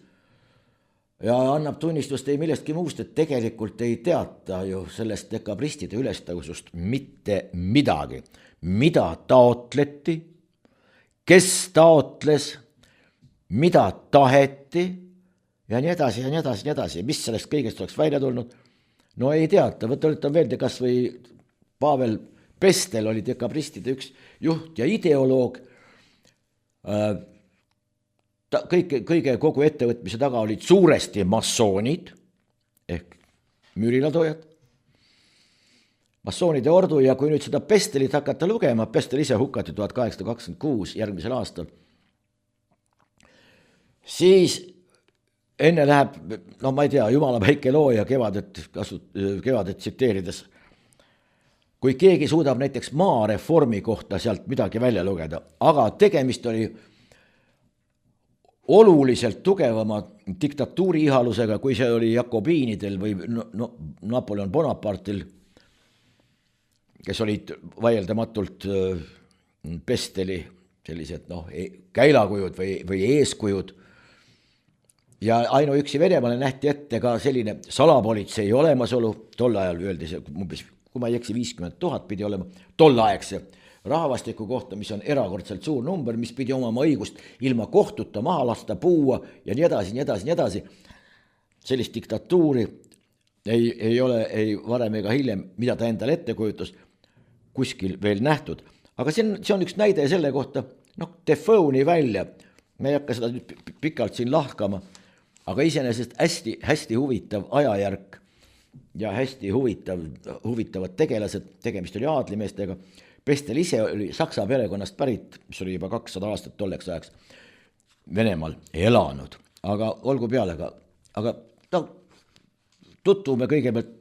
ja annab tunnistust ei millestki muust, et tegelikult ei teata ju sellest dekabristide ülestõusust mitte midagi. Mida taotleti, kes taotles, mida taheti ja nii edasi ja nii edasi ja nii edasi. Mis sellest kõigest oleks välja tulnud? No ei teata, võtan meelde kas või Pavel Pestel oli dekabristide üks juht ja ideoloog. Kogu ettevõtmise taga olid suuresti massoonid ehk müüriladojad, massoonide ordu ja kui nüüd seda Pestelit hakata lugema, Pestel ise hukati 1826 järgmisel aastal, siis enne läheb, no ma ei tea, Jumala väike looja kevadet tsiteerides, kui keegi suudab näiteks maareformi kohta sealt midagi välja lugeda, aga tegemist oli oluliselt tugevama diktatuuri ihalusega, kui see oli Jakobiinidel või Napoleon Bonapartil, kes olid vaieldamatult Pesteli sellised käilakujud või eeskujud. Ja ainuüksi Venemaale nähti ette ka selline salapolitsei olemasolu, tol ajal öeldi see, kui ma ei eksi, 50 000 pidi olema tollaegse rahvastiku kohta, mis on erakordselt suur number, mis pidi omama õigust ilma kohtuta maha lasta, puua ja nii edasi, nii edasi, nii edasi. Sellist diktatuuri ei ole ei varem ega hiljem, mida ta endale ette kujutus, kuskil veel nähtud. Aga see on üks näide selle kohta, Defoe'ni välja, me ei hakka seda nüüd pikalt siin lahkama, aga iseenesest hästi huvitav ajajärk ja hästi huvitavad tegelased, tegemist oli aadlimeestega. Pestel ise oli Saksa perekonnast pärit, mis oli juba 200 aastat tolleks ajaks Venemaal elanud, aga olgu peale, aga tutvume kõigepealt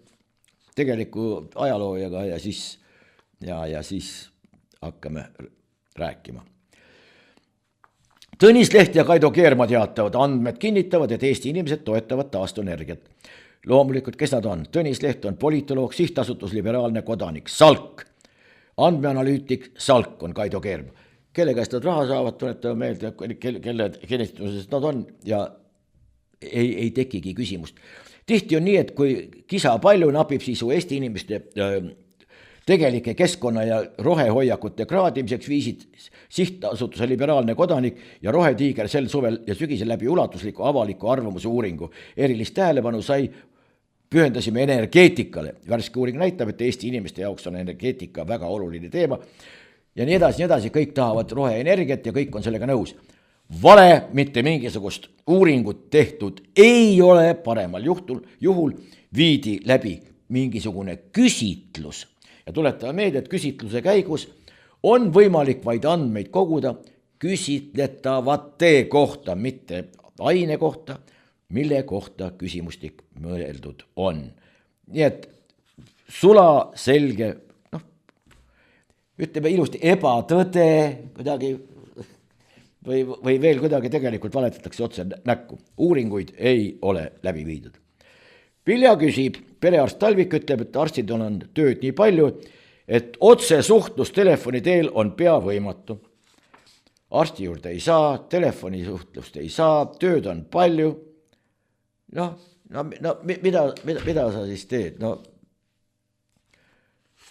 tegeliku ajaloojaga ja siis hakkame rääkima. Tõnis Leht ja Kaido Keerma teatavad, andmed kinnitavad, et Eesti inimesed toetavad taastuenergiat. Loomulikult, kes nad on? Tõnis Leht on politoloog, sihtasutus Liberaalne kodanik, Salk. Andmeanalüütik Salk on Kaido Keerma. Kelle käest nad raha saavad, tunnetame meelde, kelle instituuses nad on ja ei tekigi küsimust. Tihti on nii, et kui kisa palju napib, siis Eesti inimeste tegelike keskkonna ja rohehoiakute kraadimiseks viisid sihtasutuse Liberaalne kodanik ja Rohetiiger sel suvel ja sügisel läbi ulatusliku avaliku arvamuse uuringu. Erilist tähelepanu pühendasime energeetikale. Värske uuring näitab, et Eesti inimeste jaoks on energeetika väga oluline teema ja nii edasi, kõik tahavad roheenergiat ja kõik on sellega nõus. Vale, mitte mingisugust uuringut tehtud ei ole, paremal juhul viidi läbi mingisugune küsitlus ja tuletame meelde, et küsitluse käigus on võimalik vaid andmeid koguda küsitletavate kohta, mitte aine kohta, mille kohta küsimustik mõeldud on. Nii et sula selge, ütleme ilusti ebatõde kuidagi või veel kuidagi tegelikult valetatakse otse näkku. Uuringuid ei ole läbi viidud. Vilja küsib, perearst Talvik ütleb, et arstid on tööd nii palju, et otse suhtlus telefoni teel on pea võimatu. Arsti juurde ei saa, telefoni suhtlust ei saa, tööd on palju. Mida sa siis teed?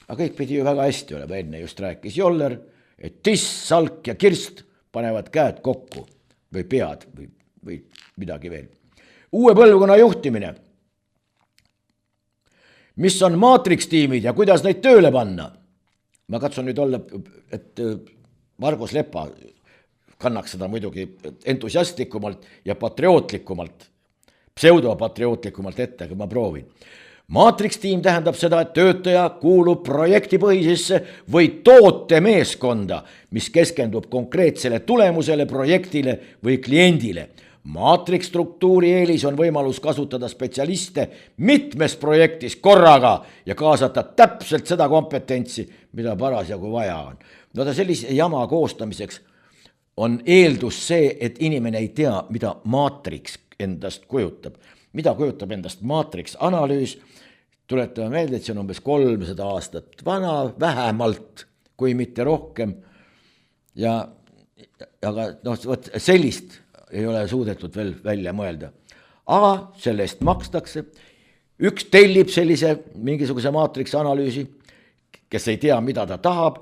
Aga kõik pidi ju väga hästi olema, enne just rääkis Joller, et Tiss, Salk ja Kirst panevad käed kokku või pead või midagi veel. Uue põlvkonna juhtimine. Mis on maatrikstiimid ja kuidas neid tööle panna? Ma katsun nüüd olla, et Margus Lepa kannaks seda muidugi entusiastlikumalt ja patriootlikumalt, pseudopatriootlikumalt ette, aga ma proovin. Maatrikstiim tähendab seda, et töötaja kuulub projektipõhisesse või tootemeeskonda, mis keskendub konkreetsele tulemusele, projektile või kliendile. maatrikstruktuuri eelis on võimalus kasutada spetsialiste mitmes projektis korraga ja kaasata täpselt seda kompetentsi, mida parasjagu vaja on. No ta sellise jama koostamiseks on eeldus see, et inimene ei tea, mida maatriks endast kujutab. Mida kujutab endast maatriks analüüs? Tuletame meelde, et see on umbes 300 aastat vana, vähemalt, kui mitte rohkem. Aga sellist ei ole suudetud veel välja mõelda. Aga selle eest makstakse. Üks tellib sellise mingisuguse maatriks analüüsi, kes ei tea, mida ta tahab,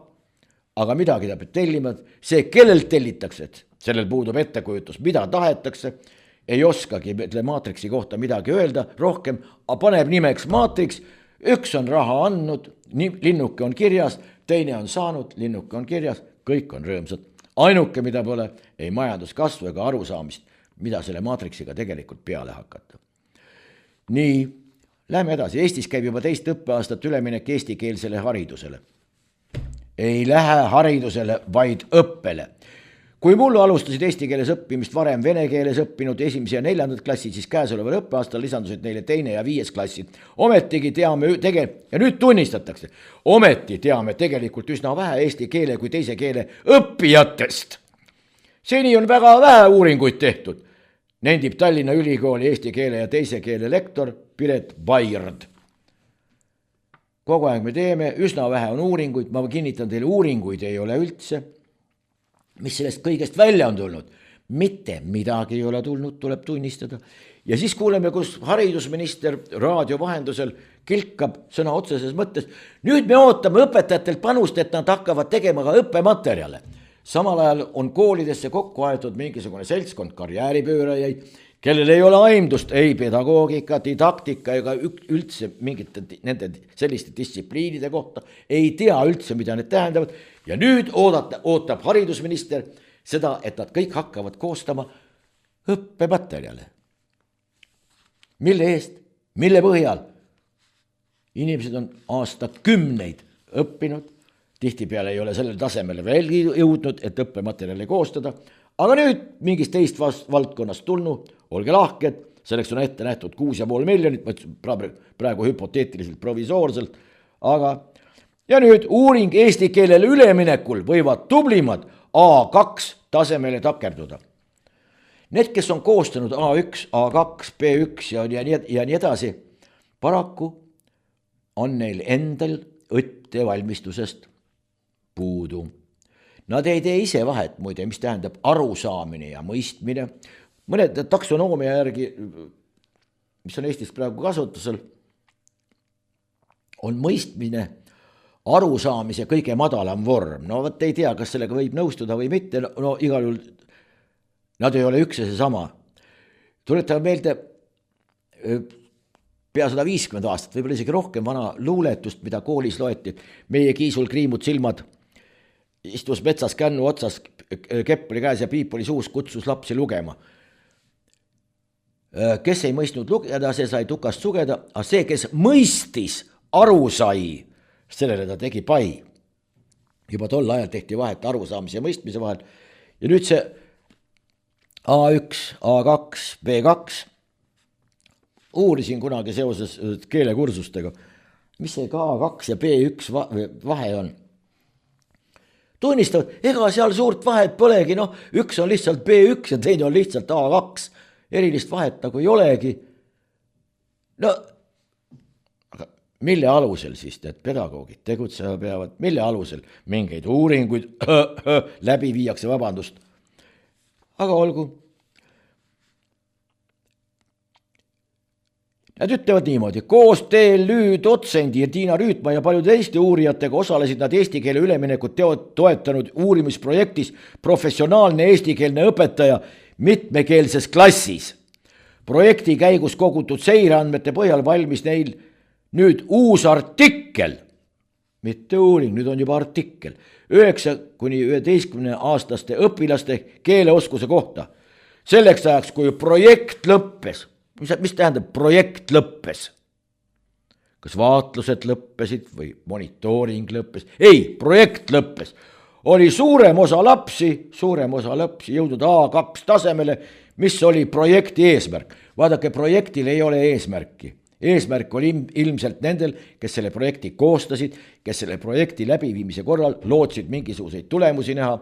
aga midagi ta peab tellima. See, kellelt tellitakse, et sellel puudub ettekujutus, mida tahetakse, ei oskagi maatriksi kohta midagi öelda rohkem, aga paneb nimeks maatriks, üks on raha andnud, linnuke on kirjas, teine on saanud, linnuke on kirjas, kõik on rõõmsad. Ainuke, mida pole, ei majanduskasvu ega arusaamist, mida selle maatriksiga tegelikult peale hakata. Nii, lähme edasi. Eestis käib juba 2 õppeaastat üleminek eestikeelsele haridusele. Ei lähe haridusele, vaid õppele. Kui mullu alustasid eesti keeles õppimist varem vene keeles õppinud 1. ja 4. klassid, siis käesoleval õppeaastal lisandusid neile 2. ja 5. klassid. Ometigi teame, ja nüüd tunnistatakse, ometi teame tegelikult üsna vähe eesti keele kui teise keele õppijatest. Seni on väga vähe uuringuid tehtud, nendib Tallinna Ülikooli eesti keele ja teise keele lektor Piret Baird. Kogu aeg me teeme, üsna vähe on uuringuid, ma kinnitan teile, uuringuid ei ole üldse. Mis sellest kõigest välja on tulnud? Mitte midagi ei ole tulnud, tuleb tunnistada. Ja siis kuuleme, kus haridusminister raadio vahendusel kilkab sõna otseses mõttes. Nüüd me ootame õpetajatelt panust, et nad hakkavad tegema ka õppematerjale. Samal ajal on koolidesse kokku aetud mingisugune seltskond karjääripöörajaid, kellel ei ole aimdust, ei pedagoogika, didaktika ega üldse mingite nende selliste distsipliinide kohta, ei tea üldse, mida need tähendavad. Ja nüüd ootab haridusminister seda, et nad kõik hakkavad koostama õppematerjale. Mille eest? Mille põhjal? Inimesed on aastakümneid õppinud, tihtipeale ei ole sellel tasemele veel jõudnud, et õppematerjale koostada, aga nüüd mingist teist valdkonnast tulnud, olge lahked, selleks on ette nähtud 6,5 miljonit, praegu hüpoteetiliselt provisoorselt, aga ja nüüd uuring eesti keelele üleminekul võivad tublimad A2 tasemele takerduda. Need, kes on koostanud A1, A2, B1 ja nii edasi, paraku on neil endal õttevalmistusest puudu. Nad ei tee ise vahet, muide, mis tähendab arusaamine ja mõistmine. Mõned taksonoomia järgi, mis on Eestis praegu kasutusel, on mõistmine arusaamise kõige madalam vorm. No võt ei tea, kas sellega võib nõustuda või mitte, no igal juhul nad ei ole üks ja seesama. Tuletame meelde pea 150 aastat, võib-olla isegi rohkem vana luuletust, mida koolis loeti. Meie Kiisul kriimud silmad istus metsas kännu otsas, kepp oli käes ja piip oli suus, kutsus lapsi lugema. Kes ei mõistnud lugeda, see sai tukast sugeda, aga see, kes mõistis, aru sai, sellele ta tegi pai. Juba tol ajal tehti vahet arusaamise ja mõistmise vahel. Ja nüüd see A1, A2, B2 uurisin kunagi seoses keelekursustega. Mis see A2 ja B1 vahe on? Tunnistavad, ega seal suurt vahet polegi, no üks on lihtsalt B1 ja teine on lihtsalt A2. Erilist vahet nagu ei olegi. No, aga mille alusel siis need pedagoogid tegutsema peavad? Mille alusel mingeid uuringuid läbi viiakse, vabandust? Aga olgu. Nad ütlevad niimoodi, koos TLÜ dotsendi Tiina Rüütma ja paljude teiste uurijatega osalesid nad eesti keele üleminekut toetanud uurimisprojektis professionaalne eestikeelne õpetaja mitmekeelses klassis. Projekti käigus kogutud seireandmete põhjal valmis neil nüüd uus artikkel, mitte uuring, nüüd on juba artikkel, 9–11 aastaste õpilaste keeleoskuse kohta. Selleks ajaks, kui projekt lõppes, mis tähendab projekt lõppes? Kas vaatlused lõppesid või monitooring lõppes? Ei, projekt lõppes. Oli suurem osa lapsi jõudnud A2 tasemele, mis oli projekti eesmärk? Vaadake, projektil ei ole eesmärki. Eesmärk oli ilmselt nendel, kes selle projekti koostasid, kes selle projekti läbiviimise korral lootsid mingisuguseid tulemusi näha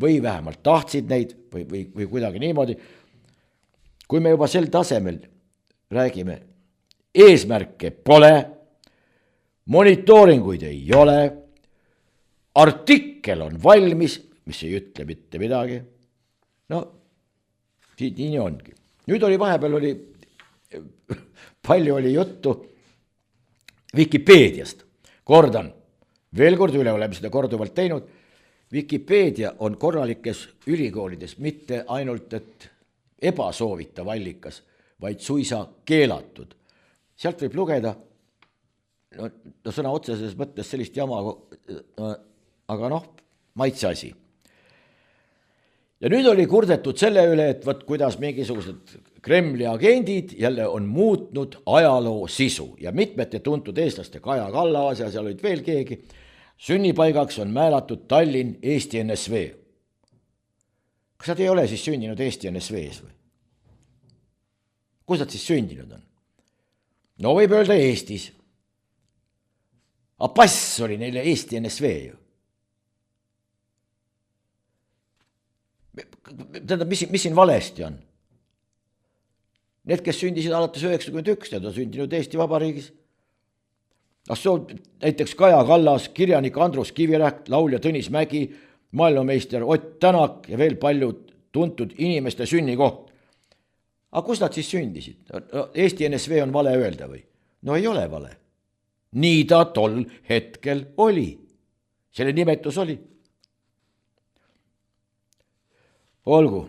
või vähemalt tahtsid neid või kuidagi niimoodi. Kui me juba sel tasemel räägime, eesmärke pole, monitooringuid ei ole, artikkel on valmis, mis ei ütle mitte midagi. No, nii ongi. Nüüd oli vahepeal palju oli juttu Vikipeediast. Kordan, veel kord üle oleme seda korduvalt teinud. Vikipeedia on korralikes ülikoolides mitte ainult, et ebasoovitav allikas, vaid suisa keelatud. Sealt võib lugeda, no sõna otseses mõttes sellist jama, aga maitse asi. Ja nüüd oli kurdetud selle üle, et kuidas mingisugused Kremli agendid jälle on muutnud ajaloo sisu ja mitmete tuntud eestlaste Kaja Kallas ja seal olid veel keegi. Sünnipaigaks on määratud Tallinn Eesti NSV. Kas nad ei ole siis sündinud Eesti NSV-s või? Kus nad siis sündinud on? No võib öelda Eestis. Aga pass oli neile Eesti NSV ju. Tähendab, mis siin valesti on? Need, kes sündisid alates 91, need on sündinud Eesti Vabariigis. Näiteks Kaja Kallas, kirjanik Andrus Kivirähk, laulja Tõnis Mägi, maailmameister Ott Tänak ja veel paljud tuntud inimeste sünnikoht. Aga kus nad siis sündisid? Eesti NSV on vale öelda või? No ei ole vale. Nii ta tol hetkel oli. Selle nimetus oli. Olgu.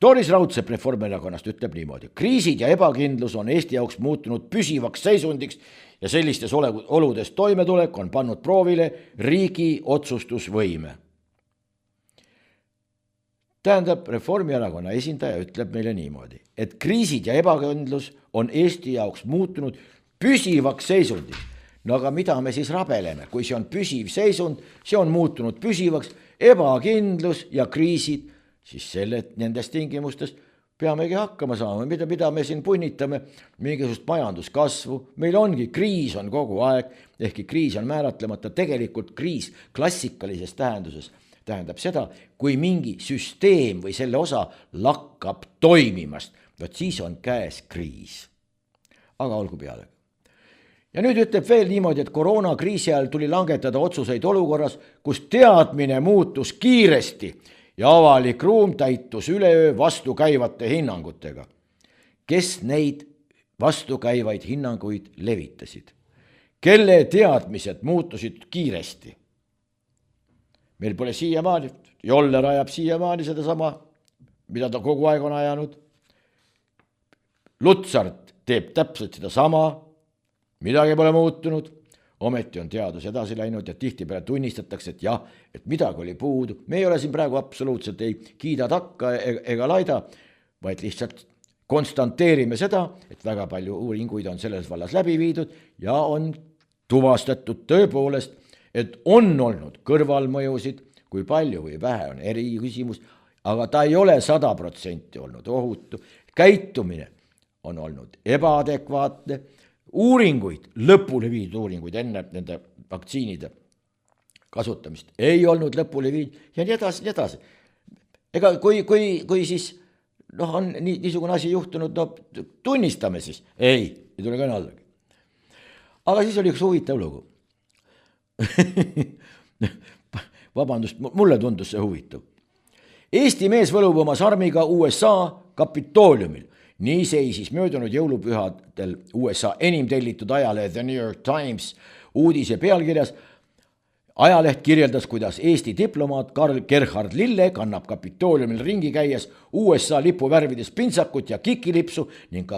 Doris Raudsepp Reformierakonnast ütleb niimoodi. Kriisid ja ebakindlus on Eesti jaoks muutunud püsivaks seisundiks ja sellistes oludes toimetulek on pannud proovile riigi otsustusvõime. Tähendab, Reformierakonna esindaja ütleb meile niimoodi, et kriisid ja ebakindlus on Eesti jaoks muutunud püsivaks seisundiks. No aga mida me siis rabeleme? Kui see on püsiv seisund, see on muutunud püsivaks, ebakindlus ja kriisid, siis nendes tingimustes peamegi hakkama saama. Mida me siin punnitame? Mingisugust majanduskasvu. Meil ongi, kriis on kogu aeg, ehkki kriis on määratlemata. Tegelikult kriis klassikalises tähenduses tähendab seda, kui mingi süsteem või selle osa lakkab toimimast, siis on käes kriis. Aga olgu peale. Ja nüüd ütleb veel niimoodi, et koroonakriisi ajal tuli langetada otsuseid olukorras, kus teadmine muutus kiiresti ja avalik ruum täitus üleöö vastukäivate hinnangutega. Kes neid vastukäivaid hinnanguid levitasid? Kelle teadmised muutusid kiiresti? Meil pole siiamaani, Joller ajab siiamaani seda sama, mida ta kogu aeg on ajanud. Lutsart teeb täpselt seda sama, midagi pole muutunud. Ometi on teadus edasi läinud ja tihtipeale tunnistatakse, et jah, et midagi oli puudu. Me ei ole siin praegu absoluutselt ei kiida takka ega laida, vaid lihtsalt konstanteerime seda, et väga palju uuringuid on selles vallas läbi viidud ja on tuvastatud tõepoolest, et on olnud kõrvalmõjusid, kui palju või vähe on eri küsimus, aga ta ei ole 100% olnud ohutu. Käitumine on olnud ebaadekvaatne, uuringuid, lõpule viidud uuringuid enne nende vaktsiinide kasutamist ei olnud lõpule viidud ja nii edasi, nii edasi. Ega kui siis on niisugune asi juhtunud, tunnistame siis. Ei tule ka allagi. Aga siis oli üks huvitav lugu. Vabandust, mulle tundus see huvitav. Eesti mees võlub oma sarmiga USA Kapitooliumil. Nii seisis möödunud jõulupühadel USA enim tellitud ajalehe The New York Times uudise pealkirjas. Ajaleht kirjeldas, kuidas Eesti diplomaat Karl Gerhard Lille kannab Kapitooliumil ringi käies USA lipuvärvides pintsakut ja kikilipsu ning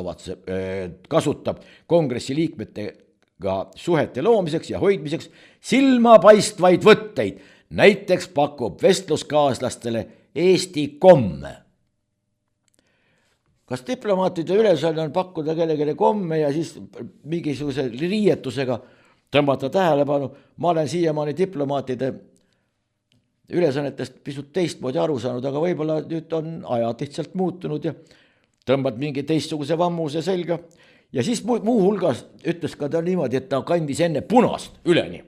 kasutab kongressi liikmetega suhete loomiseks ja hoidmiseks silmapaistvaid võtteid. Näiteks pakub vestluskaaslastele Eesti komme. Kas diplomaatide ülesanne on pakkuda kellelegi komme ja siis mingisuguse riietusega tõmmata tähelepanu? Ma olen siiamaani diplomaatide ülesannetest pisut teistmoodi aru saanud, aga võib-olla nüüd on ajad lihtsalt muutunud ja tõmbad mingi teistsuguse vammuse selga. Ja siis muuhulgas ütles ka ta niimoodi, et ta kandis enne punast üleni.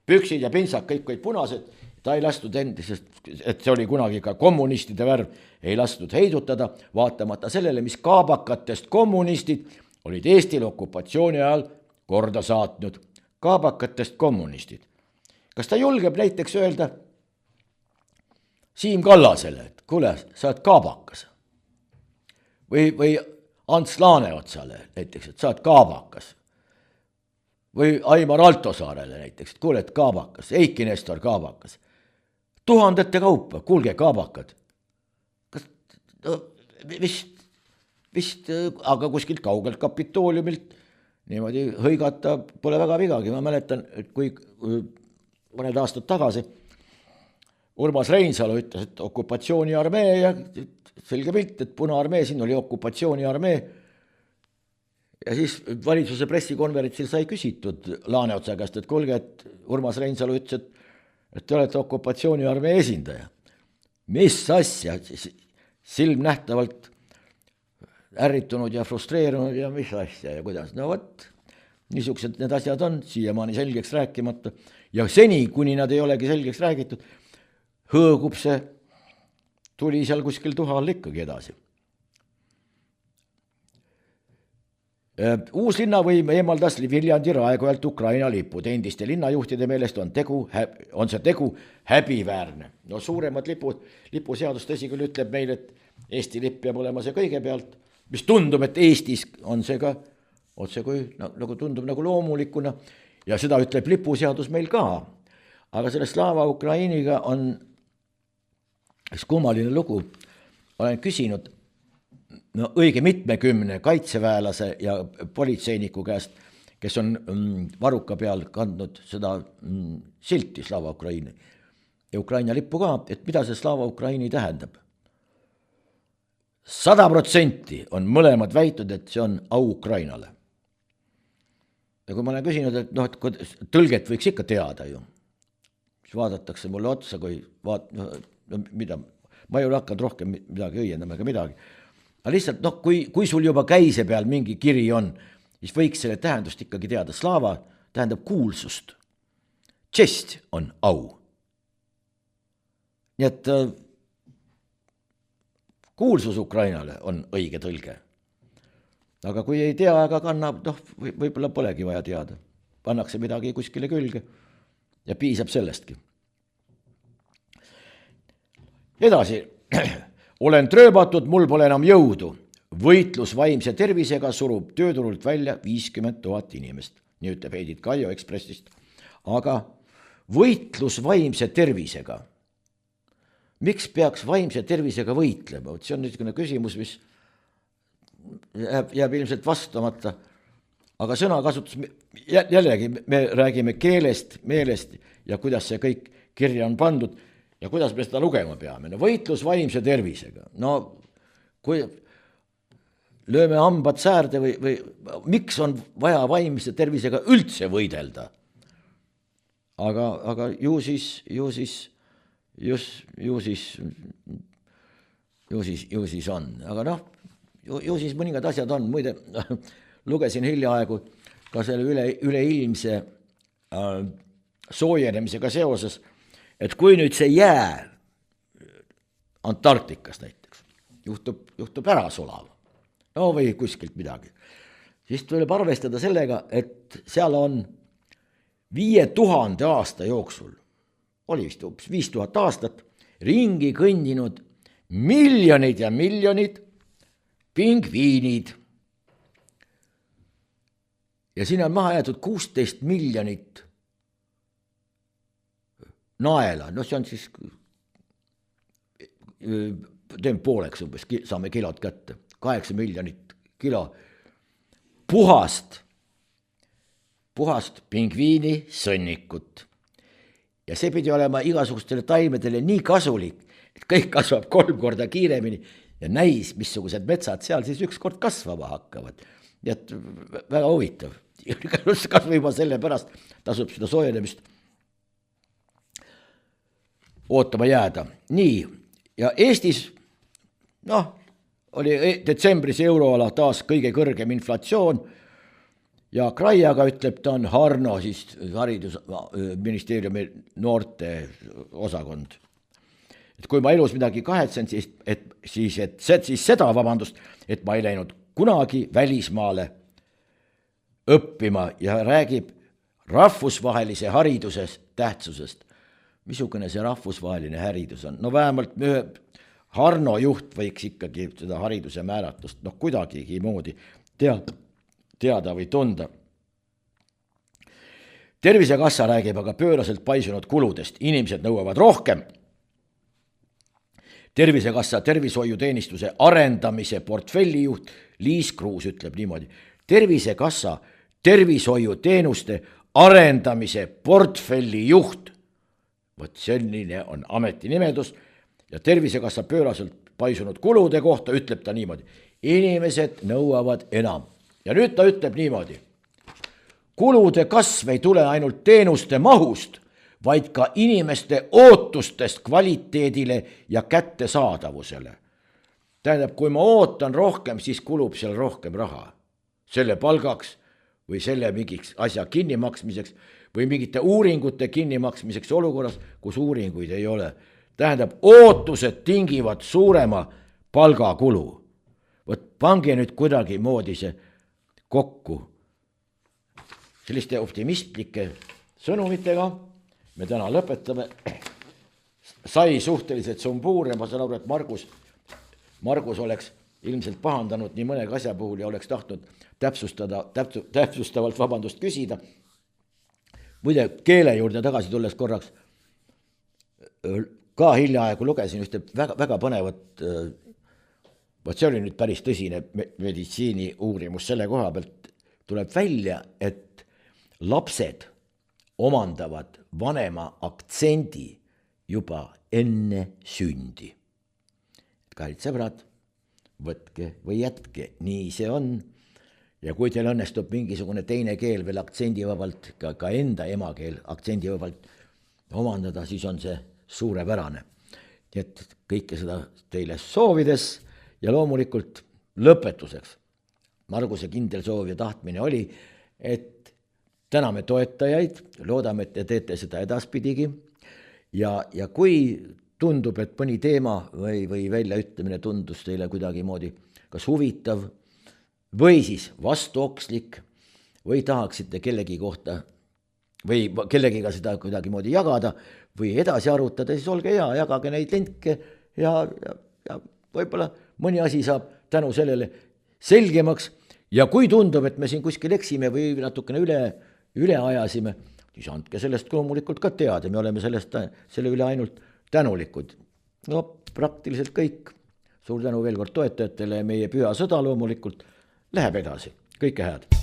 Püksid ja pintsak kõik olid punased, ta ei lastud endisest, et see oli kunagi ka kommunistide värv, ei lastud heidutada, vaatamata sellele, mis kaabakatest kommunistid olid Eestile okupatsiooni ajal korda saatnud. Kaabakatest kommunistid. Kas ta julgeb näiteks öelda Siim Kallasele, et kuule, sa oled kaabakas? Või Ants Laaneotsale näiteks, et sa oled kaabakas? Või Aimar Altosaarele näiteks, et kuule, et kaabakas, Eiki Nestor kaabakas? Tuhandete kaupa, kuulge kaabakad. Kas, no, vist, aga kuskilt kaugelt Kapitooliumilt niimoodi hõigata pole väga vigagi. Ma mäletan, et kui mõned aastad tagasi Urmas Reinsalu ütles, et okupatsiooniarmee ja selge pilt, et Punaarmee, siin oli okupatsiooniarmee. Ja siis valitsuse pressikonverentsil sai küsitud Laaneotsa käest, et kuulge, et Urmas Reinsalu ütles, et te olete okupatsiooniarmee esindaja. Mis asja? Silm nähtavalt ärritunud ja frustreerunud ja mis asja ja kuidas. No võt, niisugused need asjad on siiamaani selgeks rääkimata. Ja seni, kuni nad ei olegi selgeks räägitud, hõõgub see tuli seal kuskil tuhal ikkagi edasi. Uus linnavõim eemaldas Viljandi Raekojalt Ukraina lipud. Endiste linnajuhtide meelest on see tegu häbiväärne. No suuremad lipuseadus tõsi küll ütleb meil, et Eesti lipp peab olema see kõigepealt, mis tundub, et Eestis on see ka otse kui nagu tundub nagu loomulikuna ja seda ütleb lipuseadus meil ka. Aga selle Slava Ukrainiga on üks kummaline lugu. Olen küsinud õige mitmekümne kaitseväelase ja politseiniku käest, kes on varuka peal kandnud seda silti Slava Ukraini ja Ukraina lippu ka, et mida see Slava Ukraini tähendab. 100% on mõlemad väitud, et see on au Ukrainale. Ja kui ma olen küsinud, et et tõlget võiks ikka teada ju, siis vaadatakse mulle otsa, kui mida, ma ei ole hakanud rohkem midagi õiendama ega midagi. Aga lihtsalt, kui sul juba käise peal mingi kiri on, siis võiks selle tähendust ikkagi teada. Slava tähendab kuulsust. Čest on au. Nii et kuulsus Ukrainale on õige tõlge. Aga kui ei tea, aga kannab, võib-olla polegi vaja teada. Pannakse midagi kuskile külge ja piisab sellestki. Edasi. Olen trööbatud, mul pole enam jõudu. Võitlus vaimse tervisega surub tööturult välja 50 000 inimest. Nii ütleb Heidit Kaio Ekspressist. Aga võitlus vaimse tervisega. Miks peaks vaimse tervisega võitlema? See on niisugune küsimus, mis jääb ilmselt vastamata. Aga sõnakasutus, jällegi me räägime keelest, meelest ja kuidas see kõik kirja on pandud. Ja kuidas me seda lugema peame? No võitlus vaimse tervisega. No kui lööme hambad säärde või miks on vaja vaimse tervisega üldse võidelda? Aga ju siis on. Aga ju siis mõningad asjad on. Muide, lugesin hiljaaegu ka selle üleilmse soojenemisega seoses, et kui nüüd see jää Antarktikas näiteks juhtub ära sulama, või kuskilt midagi, siis tuleb arvestada sellega, et seal on 5000 aasta jooksul, oli vist 5000 aastat, ringi kõndinud miljonid ja miljonid pingviinid. Ja siin on maha jäetud 16 miljonit naela, see on siis, teeme pooleks umbes, saame kilot kätte, 8 miljonit kilo puhast pingviini sõnnikut. Ja see pidi olema igasugustele taimedele nii kasulik, et kõik kasvab 3 korda kiiremini ja näis, missugused metsad seal siis ükskord kasvama hakkavad. Nii et väga huvitav. Kas või juba selle pärast tasub seda soojenemist ootama jääda. Nii, ja Eestis, oli detsembris euroala taas kõige kõrgem inflatsioon ja Kraiaga ütleb, ta on Harno, siis haridusministeeriumi noorte osakond. Et kui ma elus midagi kahetsen, siis seda, et ma ei läinud kunagi välismaale õppima ja räägib rahvusvahelise hariduse tähtsusest. Missugune see rahvusvaheline haridus on? Vähemalt Harno juht võiks ikkagi seda hariduse määratlust kuidagigi moodi teada või tunda. Tervisekassa räägib aga pööraselt paisunud kuludest. Inimesed nõuavad rohkem. Tervisekassa tervishoiuteenistuse arendamise portfellijuht Liis Kruus ütleb niimoodi. Tervisekassa tervishoiuteenuste arendamise portfellijuht. Võt selline on ametinimedus ja Tervisekassa pööraselt paisunud kulude kohta ütleb ta niimoodi. Inimesed nõuavad enam. Ja nüüd ta ütleb niimoodi. Kulude kasv ei tule ainult teenuste mahust, vaid ka inimeste ootustest kvaliteedile ja kättesaadavusele. Tähendab, kui ma ootan rohkem, siis kulub seal rohkem raha. Selle palgaks või selle mingiks asja kinnimaksmiseks või mingite uuringute kinnimaksmiseks olukorras, kus uuringuid ei ole. Tähendab, ootused tingivad suurema palgakulu. Võt pange nüüd kuidagi moodi see kokku. Selliste optimistlike sõnumitega me täna lõpetame. Sai suhteliselt sumbuur ja ma saan aru, et Margus oleks ilmselt pahandanud nii mõnega asja puhul ja oleks tahtnud täpsustavalt küsida. Muide, keele juurde tagasi tulles korraks, ka hiljaaegu lugesin ühte väga põnevat, see oli nüüd päris tõsine meditsiini uurimus selle koha pealt, tuleb välja, et lapsed omandavad vanema aktsendi juba enne sündi. Kallid sõbrad, võtke või jätke, nii see on. Ja kui teil õnnestub mingisugune teine keel veel aktsendivabalt, ka enda emakeel aktsendivabalt omandada, siis on see suurepärane. Nii et kõike seda teile soovides ja loomulikult lõpetuseks. Marguse kindel soov ja tahtmine oli, et täname toetajaid, loodame, et te teete seda edaspidigi ja kui tundub, et mõni teema või väljaütlemine tundus teile kuidagi moodi kas huvitav või siis vastuokslik või tahaksite kellegi kohta või kellegiga seda kuidagi moodi jagada või edasi arutada, siis olge hea, jagage neid linke ja võib-olla mõni asi saab tänu sellele selgemaks ja kui tundub, et me siin kuskil eksime või natukene üle ajasime, siis andke sellest loomulikult ka teada, me oleme selle üle ainult tänulikud. Praktiliselt kõik. Suur tänu veel kord toetajatele ja meie püha sõda loomulikult läheb edasi. Kõike head!